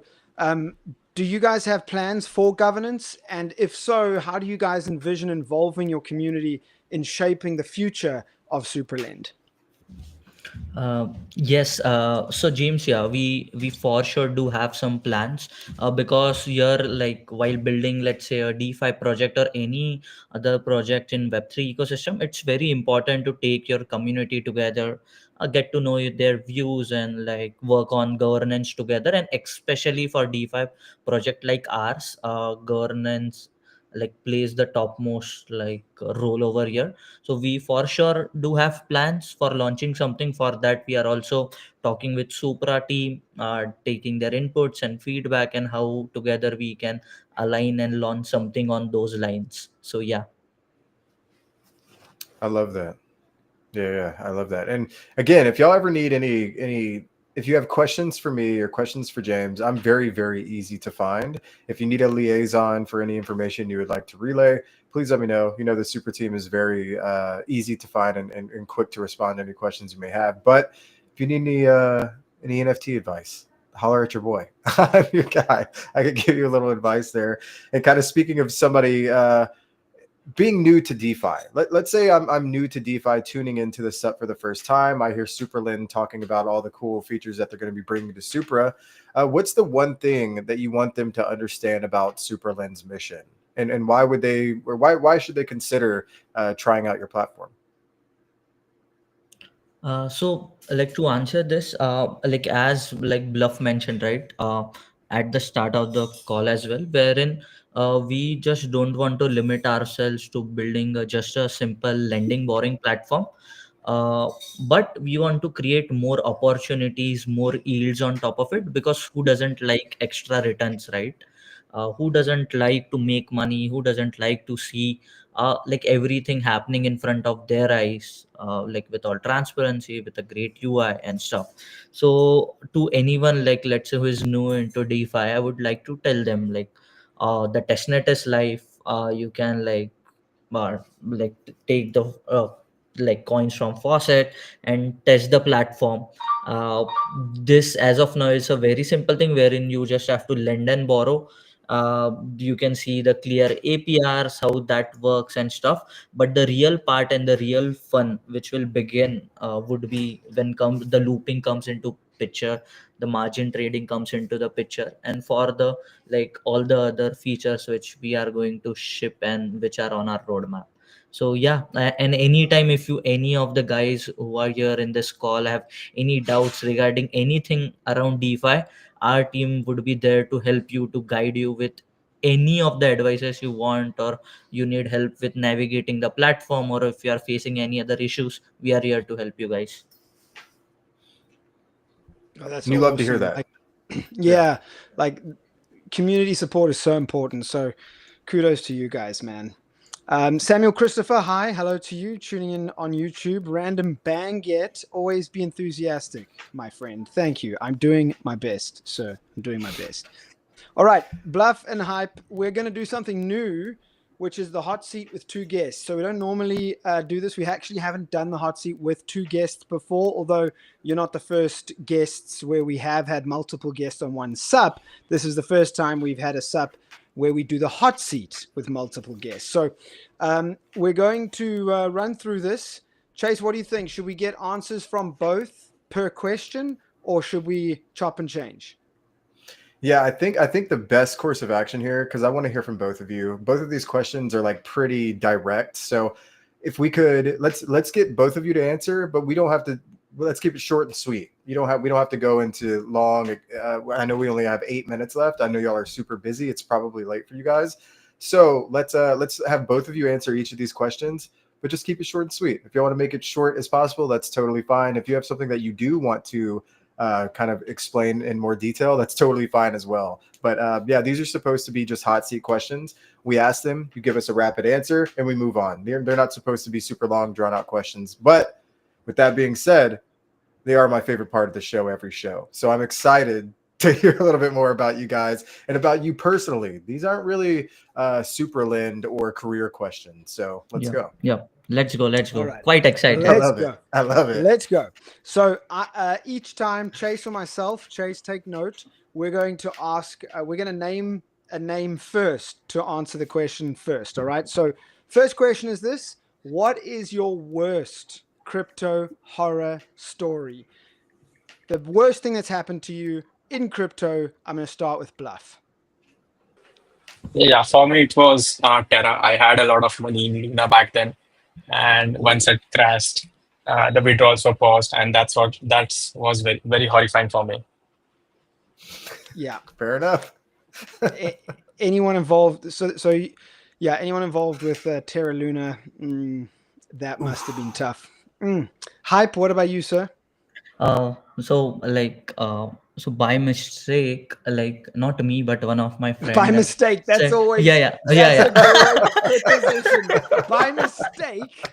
do you guys have plans for governance? And if so, how do you guys envision involving your community in shaping the future of Superland? Yes. So James, yeah, we for sure do have some plans, because you're like while building, let's say, a DeFi project or any other project in Web3 ecosystem, it's very important to take your community together, get to know their views, and like work on governance together. And especially for DeFi project like ours, governance like plays the topmost like role over here. So we for sure do have plans for launching something. For that, we are also talking with Supra team, taking their inputs and feedback, and how together we can align and launch something on those lines. So yeah. I love that. Yeah, I love that. And again, if y'all ever need any if you have questions for me or questions for James, I'm very, very easy to find. If you need a liaison for any information you would like to relay, please let me know. You know, the super team is very easy to find and quick to respond to any questions you may have. But if you need any NFT advice, holler at your boy. I'm your guy. I could give you a little advice there. And kind of speaking of somebody being new to DeFi, let's say I'm new to DeFi, tuning into the set for the first time. I hear Superland talking about all the cool features that they're going to be bringing to Supra. What's the one thing that you want them to understand about Superland's mission, and why would they, or why should they consider trying out your platform? So like to answer this, like as like Bluff mentioned, right, at the start of the call as well, wherein we just don't want to limit ourselves to building just a simple lending borrowing platform, uh, but we want to create more opportunities, more yields on top of it, because who doesn't like extra returns, right? Who doesn't like to make money? Who doesn't like to see like everything happening in front of their eyes, like with all transparency, with a great UI and stuff? So to anyone, like let's say who is new into DeFi, I would like to tell them like the testnet is life. You can like like take the like coins from faucet and test the platform. uh, this as of now is a very simple thing wherein you just have to lend and borrow. You can see the clear APRs, how that works and stuff. But the real part and the real fun which will begin would be when comes the looping comes into picture, the margin trading comes into the picture, and for the like all the other features which we are going to ship and which are on our roadmap. So yeah, and anytime if you any of the guys who are here in this call have any doubts regarding anything around DeFi, our team would be there to help you, to guide you with any of the advices you want, or you need help with navigating the platform, or if you are facing any other issues, we are here to help you guys. Oh, that's You love to hear awesome. that. Like, yeah, like community support is so important. So kudos to you guys, man. Samuel Christopher, hi, hello to you, tuning in on YouTube. Random Banget, always be enthusiastic, my friend. Thank you. I'm doing my best, sir. I'm doing my best. All right, Bluff and Hype, we're going to do something new, which is the hot seat with two guests. So we don't normally do this. We actually haven't done the hot seat with two guests before, although you're not the first guests where we have had multiple guests on one sup. This is the first time we've had a sup where we do the hot seat with multiple guests. So we're going to run through this. Chase, what do you think? Should we get answers from both per question, or should we chop and change? Yeah, I think the best course of action here, because I want to hear from both of you. Both of these questions are like pretty direct. So if we could, let's get both of you to answer, but we don't have to. Let's keep it short and sweet. We don't have to go into long. I know we only have 8 minutes left. I know y'all are super busy. It's probably late for you guys. So let's have both of you answer each of these questions, but just keep it short and sweet. If you want to make it short as possible, that's totally fine. If you have something that you do want to kind of explain in more detail, that's totally fine as well. But yeah, these are supposed to be just hot seat questions. We ask them, you give us a rapid answer, and we move on. They're not supposed to be super long, drawn out questions. But with that being said, they are my favorite part of the show every show. So I'm excited to hear a little bit more about you guys and about you personally. These aren't really Superland or career questions. So let's go. Yeah, let's go. All right. Quite excited. I love it. I love it. Let's go. So each time, Chase or myself, Chase, take note. We're going to ask, we're going to name a name first to answer the question first. All right. So first question is this: what is your worst crypto horror story? The worst thing that's happened to you in crypto. I'm going to start with Bluff. Yeah, for me it was Terra. I had a lot of money in Luna back then, and once it crashed, the withdrawals were paused, and that was very very horrifying for me. Yeah. Fair enough. Anyone involved? So yeah, anyone involved with Terra Luna? That must have been tough. Hype. What about you, sir? So by mistake, like not me but one of my friends. By mistake, that's always yeah. a great preposition. By mistake,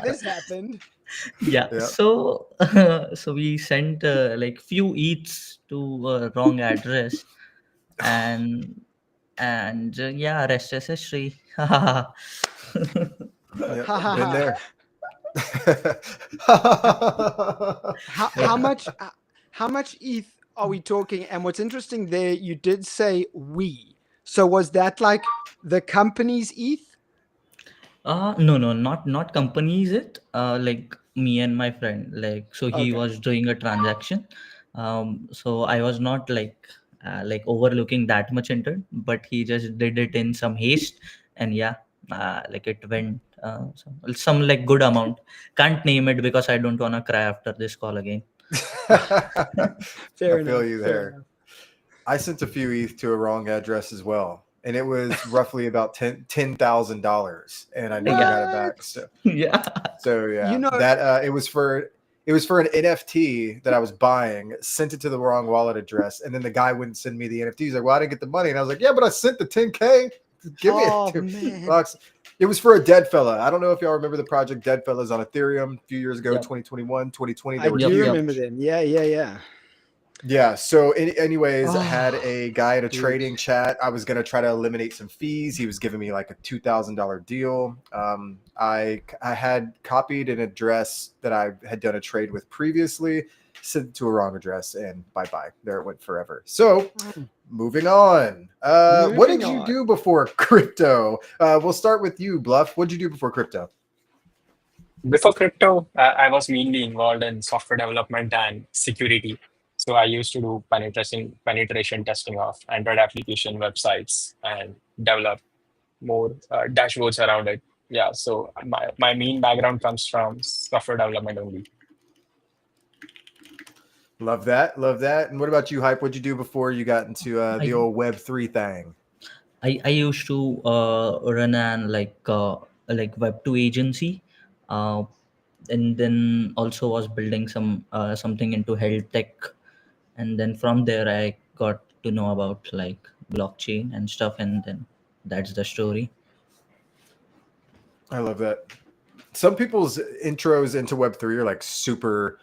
this happened. Yeah. So so we sent like few ETHs to a wrong address, and yeah, rest is history. Yep, been there. How much ETH are we talking? And what's interesting there, you did say we. So was that like the company's ETH? No, not companies. It like me and my friend. Like so, he Okay. was doing a transaction. So I was not like overlooking that much into it, but he just did it in some haste, and yeah, like it went some like good amount. Can't name it because I don't wanna cry after this call again. Fair I enough. feel you fair there. enough. I sent a few ETH to a wrong address as well, and it was roughly about $10,000, and I never got it back. So Yeah. yeah, You know- that it was for an NFT that I was buying. Sent it to the wrong wallet address, and then the guy wouldn't send me the NFT. He's like, "Well, I didn't get the money," and I was like, "Yeah, but I sent the 10K. Give me Oh, it, man. $2. It was for a dead fella. I don't know if y'all remember the project Dead Fellas on Ethereum a few years ago, Yep. 2021, 2020. They I were do huge. remember them. Yeah. Yeah. So, anyways, I had Oh, a guy in a dude. trading chat. I was gonna try to eliminate some fees. He was giving me like a $2,000 deal. I had copied an address that I had done a trade with previously, sent it to a wrong address, and bye bye. There it went forever. So, moving on. What did Moving you on. do before crypto? We'll start with you, Bluff. What did you do before crypto? Before crypto, I was mainly involved in software development and security. So I used to do penetration testing of Android application websites and develop more dashboards around it. Yeah, so my main background comes from software development only. Love that. Love that. And what about you, Hype? What'd you do before you got into the I old Web3 thing? I used to run an Web2 agency, uh, and then also was building something into health tech, and then from there I got to know about like blockchain and stuff, and then that's the story. I love that. Some people's intros into Web3 are like super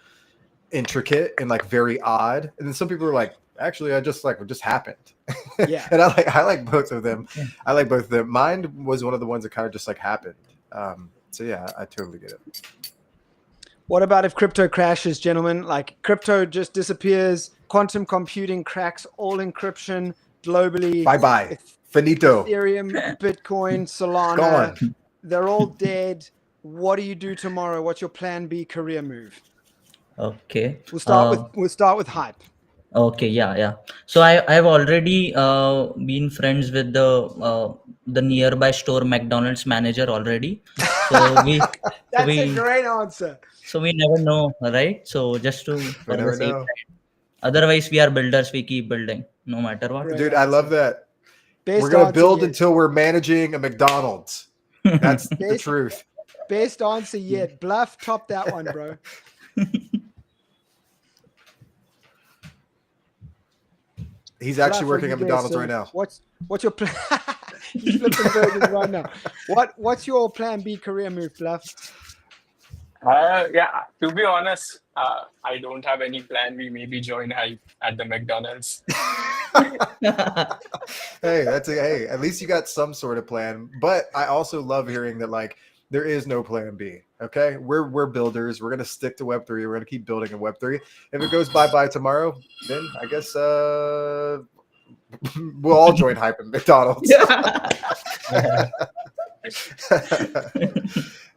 intricate and like very odd, and then some people are like, actually, I just like it just happened. Yeah. And I like both of them. Yeah. I like both of them. Mine was one of the ones that kind of just like happened. So yeah, I totally get it. What about if crypto crashes, gentlemen? Like crypto just disappears, quantum computing cracks all encryption globally. Bye bye. Finito. Ethereum, Bitcoin, Solana, Gone. they're all dead. What do you do tomorrow? What's your plan B career move? Okay. We'll start with Hype. Okay, yeah. So I've already been friends with the nearby store McDonald's manager already. So That's we a great answer. so we never know, right? So just to We for the never safe know. side. Otherwise, we are builders. We keep building no matter what. Great Dude, I love answer. that. Best We're gonna answer build yet. until we're managing a McDonald's. That's the Best- truth. Best answer yet. Bluff, top that one, bro. He's actually Bluff, working are at you there, McDonald's sir? right now. What's your plan? He's flipping burgers right now. What's your plan B career move, Bluff? Yeah, to be honest, I don't have any plan. We maybe join Hype at the McDonald's. Hey, hey, at least you got some sort of plan. But I also love hearing that like there is no plan B. Okay. We're builders. We're gonna stick to Web3. We're gonna keep building in Web3. If it goes bye-bye tomorrow, then I guess we'll all join Hype at McDonald's.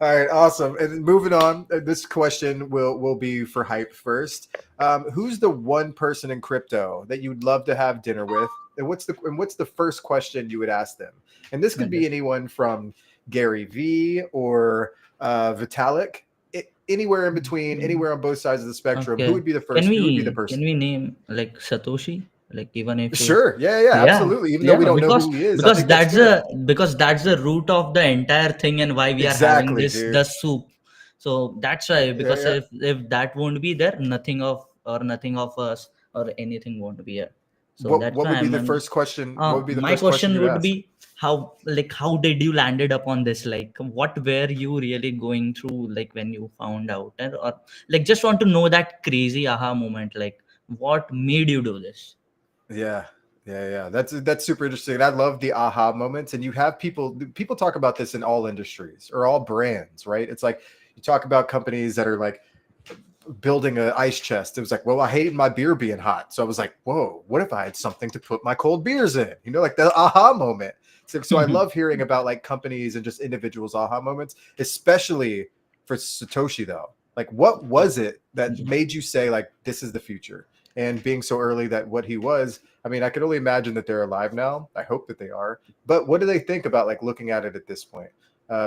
All right, awesome. And moving on, this question will be for Hype first. Who's the one person in crypto that you'd love to have dinner with, and what's the first question you would ask them? And this could be anyone from Gary V or Vitalik, anywhere in between, anywhere on both sides of the spectrum. Okay. Who would be the first? Who would be the person? Can we name like Satoshi? Like even if Sure, yeah, absolutely. Even though we don't know who he is, I because think that's the root of the entire thing and why we are having Exactly, this dude. the soup. So that's why, because Yeah. if that won't be there, nothing of us or anything won't be here. So what that's would why be the first question? What would be the my first question question you'd would ask? be how did you landed upon this? Like what were you really going through like when you found out, or like just want to know that crazy aha moment, like what made you do this? Yeah. That's super interesting. And I love the aha moments. And you have people talk about this in all industries or all brands, right? It's like you talk about companies that are like building an ice chest. It was like, well, I hated my beer being hot. So I was like, whoa, what if I had something to put my cold beers in? You know, like the aha moment. So I love hearing about like companies and just individuals' aha moments, especially for Satoshi though. Like what was it that made you say like, this is the future? And being so early that what he was, I mean, I could only imagine that they're alive now. I hope that they are. But what do they think about like looking at it at this point?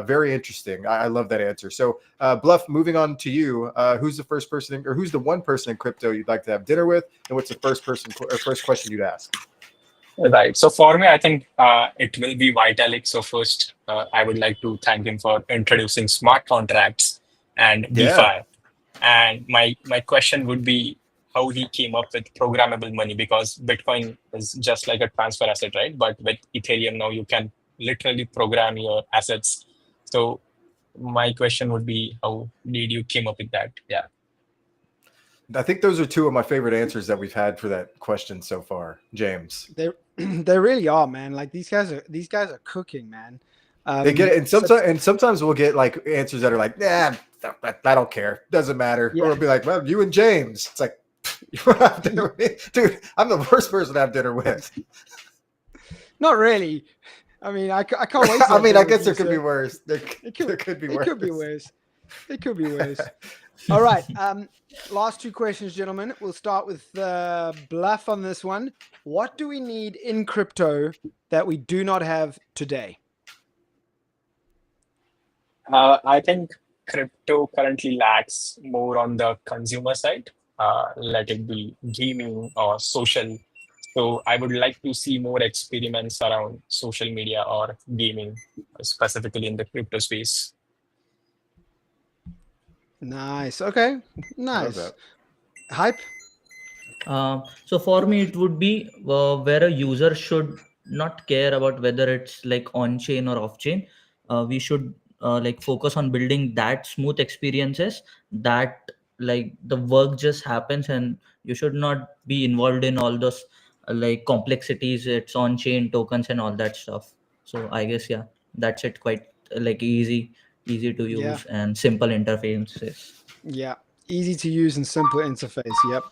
Very interesting. I love that answer. So, Bluff, moving on to you. Who's the first person, or who's the one person in crypto you'd like to have dinner with, and what's the first question you'd ask? Right. So for me, I think it will be Vitalik. So first, I would like to thank him for introducing smart contracts and DeFi. And my question would be how he came up with programmable money, because Bitcoin is just like a transfer asset, right? But with Ethereum now you can literally program your assets. So my question would be, how did you came up with that? Yeah. I think those are two of my favorite answers that we've had for that question so far, James. They they really are, man. Like these guys are cooking, man. They get it, and sometimes we'll get like answers that are like, "Yeah, I don't care, doesn't matter," Yeah. or it'll be like, "Well, you and James." It's like, you want to have dinner with me? Dude, I'm the worst person to have dinner with. Not really. I mean, I can't wait. To I mean, have I dinner guess with there you, could sir. be worse. There It could be worse. It could be worse. It could be worse. All right. Last two questions, gentlemen. We'll start with Bluff on this one. What do we need in crypto that we do not have today? I think crypto currently lacks more on the consumer side, let it be gaming or social. So I would like to see more experiments around social media or gaming, specifically in the crypto space. Nice. Okay. Love Nice. that. Hype. So for me, it would be where a user should not care about whether it's like on chain or off chain. We should like focus on building that smooth experiences that like the work just happens, and you should not be involved in all those like complexities. It's on chain tokens and all that stuff. So I guess yeah, that's it. Quite like easy to Yeah. use and simple interfaces. Yeah. Easy to use and simple interface. Yep.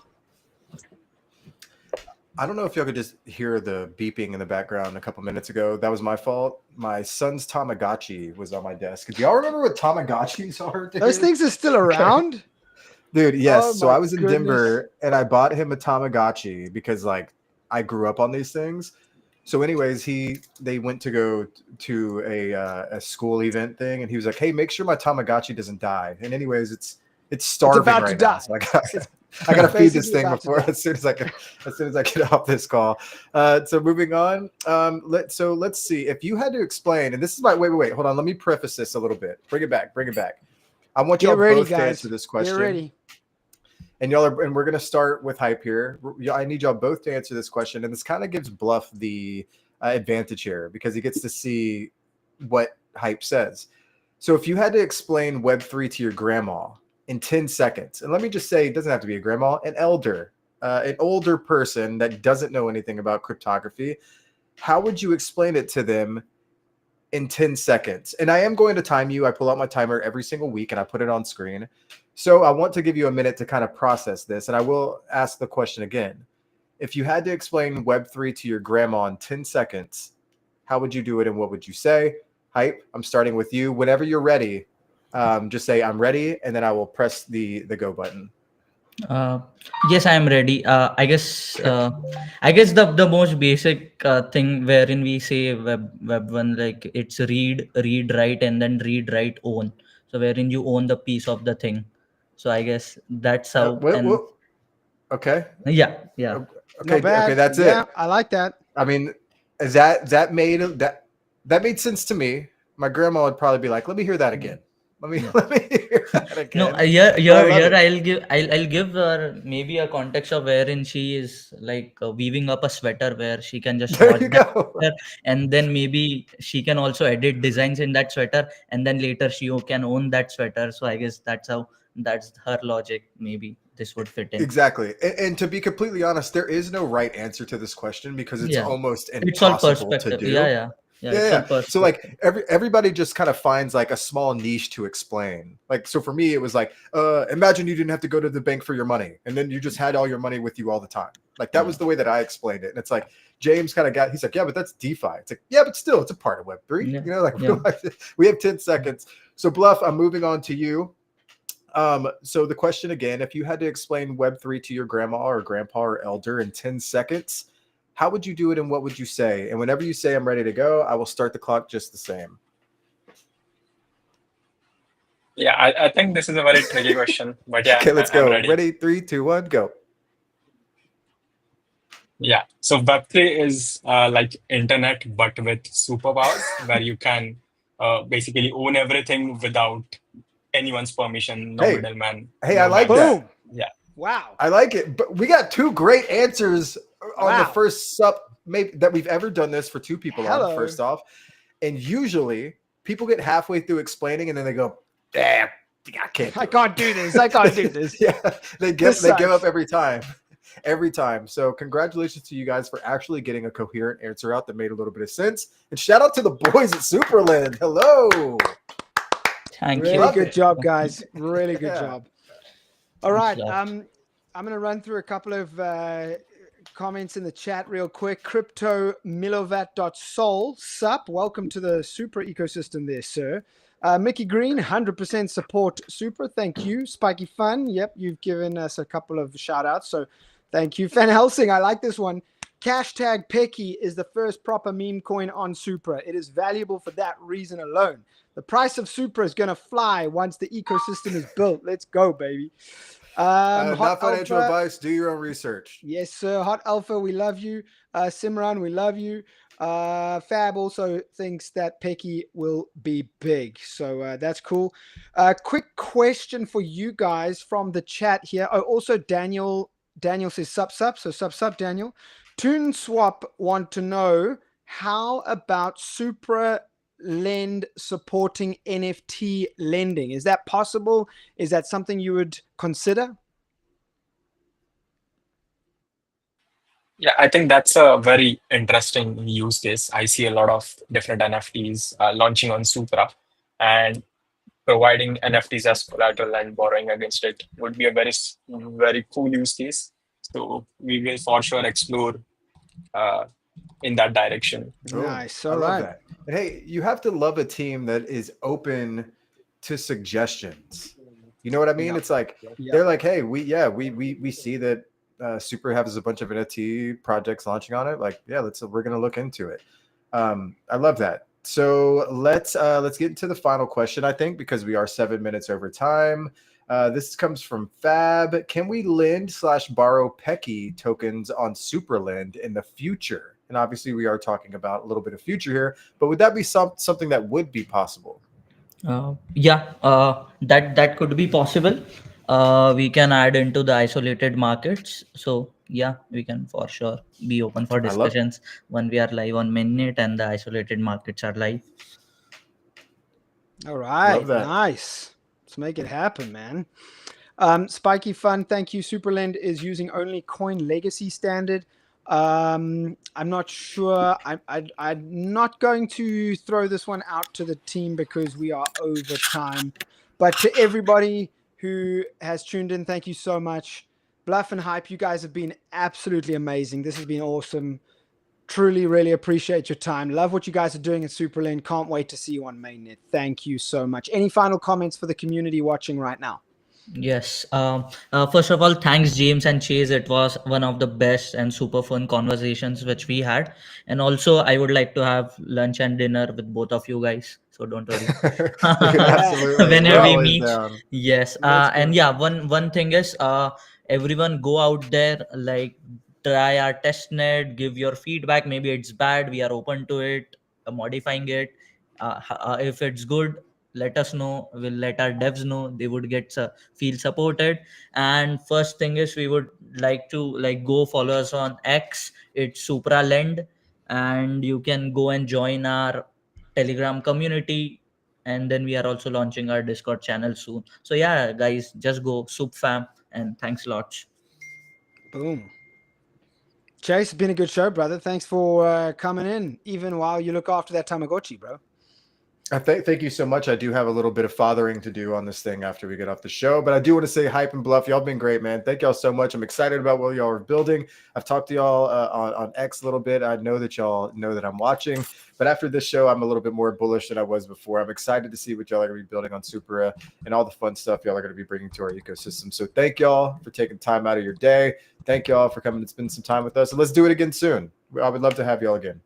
I don't know if y'all could just hear the beeping in the background a couple minutes ago. That was my fault. My son's Tamagotchi was on my desk. Do y'all remember what Tamagotchis are? Dude? Those things are still around. Dude, yes. Oh So my I was in goodness. Denver and I bought him a Tamagotchi because like I grew up on these things. So anyways, they went to go to a school event thing and he was like, "Hey, make sure my Tamagotchi doesn't die." And anyways, it's starving about to right die. now. So I gotta feed this Basically thing about to before die. as soon as I get off this call. So moving on. Let's see. If you had to explain, and this is my wait, hold on. Let me preface this a little bit. Bring it back. I want Get y'all ready, both to guys. answer this Get question. ready. And and we're gonna start with Hype here. I need y'all both to answer this question, and this kind of gives Bluff the advantage here because he gets to see what Hype says. So if you had to explain Web3 to your grandma in 10 seconds, and let me just say, it doesn't have to be a grandma, an older person that doesn't know anything about cryptography, how would you explain it to them in 10 seconds? And I am going to time you. I pull out my timer every single week and I put it on screen. So I want to give you a minute to kind of process this. And I will ask the question again. If you had to explain Web3 to your grandma in 10 seconds, how would you do it and what would you say? Hype, I'm starting with you. Whenever you're ready, just say, "I'm ready," and then I will press the go button. Uh, yes, I am ready. I guess the most basic thing wherein we say web one, like it's read write and then read write own. So wherein you own the piece of the thing. So I guess that's how. And Okay. yeah. Not bad. Okay, that's Yeah, it. I like that. I mean, is that made sense to me? My grandma would probably be like, "Let me hear that again. Let me hear that again." No, I'll give her maybe a context of wherein she is like weaving up a sweater where she can just There watch you that go. sweater, and then maybe she can also edit designs in that sweater, and then later she can own that sweater. So I guess that's her logic. Maybe this would fit in. Exactly. And to be completely honest, there is no right answer to this question because it's Yeah, almost it's all impossible to perspective. do. Yeah. It's all So perspective. like everybody just kind of finds like a small niche to explain. Like, so for me, it was like, imagine you didn't have to go to the bank for your money and then you just had all your money with you all the time. Like that was the way that I explained it. And it's like, James kind of he's like, "Yeah, but that's DeFi." It's like, yeah, but still it's a part of Web3, Yeah. you know, like Yeah. we have 10 seconds. So Bluff, I'm moving on to you. So the question again, if you had to explain Web3 to your grandma or grandpa or elder in 10 seconds, how would you do it and what would you say? And whenever you say "I'm ready to go," I will start the clock just the same. Yeah, I think this is a very tricky question, but yeah, Okay, let's I'm go. ready. Ready? 3, 2, 1, go. Yeah, so Web3 is like internet, but with superpowers, where you can basically own everything without anyone's permission, no Hey, middleman, I no like banks. that. Boom. Yeah. Wow. I like it. But we got 2 great answers on the Wow. first sup maybe that we've ever done this for 2 people on, Hello. first off. And usually people get halfway through explaining and then they go, "Damn, I can't. Do I it." can't do this. I can't do this. Yeah, they This give sucks. up every time. Every time. So congratulations to you guys for actually getting a coherent answer out that made a little bit of sense. And shout out to the boys at Superland. Hello. Thank Really you. Love good it. job, guys. Really good Yeah. job. All Thanks right. a lot. I'm going to run through a couple of comments in the chat real quick. Cryptomilovat.sol. Sup. Welcome to the Supra ecosystem there, sir. Mickey Green, 100% support Supra. Thank you. Spiky Fun. Yep, you've given us a couple of shout outs. So thank you. Van Helsing, I like this one. Hashtag Pecky is the first proper meme coin on Supra. It is valuable for that reason alone. The price of Supra is going to fly once the ecosystem is built. Let's go, baby. Not Hot financial Alpha, advice. Do your own research. yes, sir. Hot Alpha, we love you. Simran, we love you. Fab also thinks that Pecky will be big. So that's cool. Quick question for you guys from the chat here. Oh, also Daniel says sup. So sup, Daniel. ToonSwap want to know, how about Supralend supporting NFT lending? Is that possible? Is that something you would consider? Yeah, I think that's a very interesting use case. I see a lot of different NFTs launching on Supra, and providing NFTs as collateral and borrowing against it would be a very cool use case. So we will for sure explore in that direction. Oh, Nice. I All love right. that. And hey, you have to love a team that is open to suggestions. You know what I mean? Yeah. It's like Yeah. they're like, hey, we see that Super has a bunch of NFT projects launching on it. Like, yeah, we're gonna look into it. I love that. So let's get into the final question, I think, because we are 7 minutes over time. This comes from Fab. Can we lend/borrow Pecky tokens on Superland in the future? And obviously, we are talking about a little bit of future here, but would that be something that would be possible? That could be possible. We can add into the isolated markets. So yeah, we can for sure be open for I love- discussions when we are live on mainnet and the isolated markets are live. All right. Love that. Nice. Let's make it happen, man. Spiky Fun, thank you. Superland is using only Coin Legacy standard. I'm not sure. I'm not going to throw this one out to the team because we are over time. But to everybody who has tuned in, thank you so much. Bluff and Hype, you guys have been absolutely amazing. This has been awesome. Truly, really appreciate your time. Love what you guys are doing at Superland. Can't wait to see you on mainnet. Thank you so much. Any final comments for the community watching right now? Yes. First of all, thanks, James and Chase. It was one of the best and super fun conversations which we had. And also, I would like to have lunch and dinner with both of you guys. So don't worry. Absolutely. Whenever We're we always meet. down. Yes. Let's go. And yeah, one thing is, everyone go out there, like try our test net, give your feedback. Maybe it's bad. We are open to it, modifying it. If it's good, let us know. We'll let our devs know. They would feel supported. And first thing is, we would like to go follow us on X. It's Supralend, and you can go and join our Telegram community. And then we are also launching our Discord channel soon. So yeah, guys, just go Sup fam, and thanks a lot. Boom. Chase, it's been a good show, brother. Thanks for coming in, even while you look after that Tamagotchi, bro. Thank you so much. I do have a little bit of fathering to do on this thing after we get off the show, but I do want to say Hype and Bluff. Y'all been great, man. Thank y'all so much. I'm excited about what y'all are building. I've talked to y'all on X a little bit. I know that y'all know that I'm watching, but after this show, I'm a little bit more bullish than I was before. I'm excited to see what y'all are going to be building on Supra and all the fun stuff y'all are going to be bringing to our ecosystem. So thank y'all for taking time out of your day. Thank y'all for coming and spending some time with us. And let's do it again soon. I would love to have y'all again.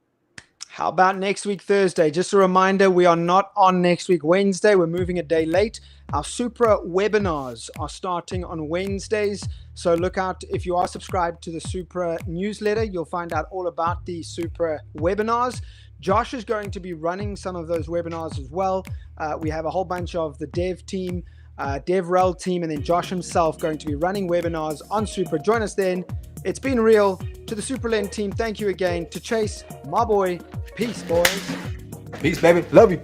How about next week, Thursday? Just a reminder, we are not on next week, Wednesday. We're moving a day late. Our Supra webinars are starting on Wednesdays. So look out. If you are subscribed to the Supra newsletter, you'll find out all about the Supra webinars. Josh is going to be running some of those webinars as well. We have a whole bunch of the dev team, DevRel team, and then Josh himself going to be running webinars on Supra. Join us then. It's been real. To the Superland team, thank you again. To Chase, my boy, peace, boys. Peace, baby. Love you.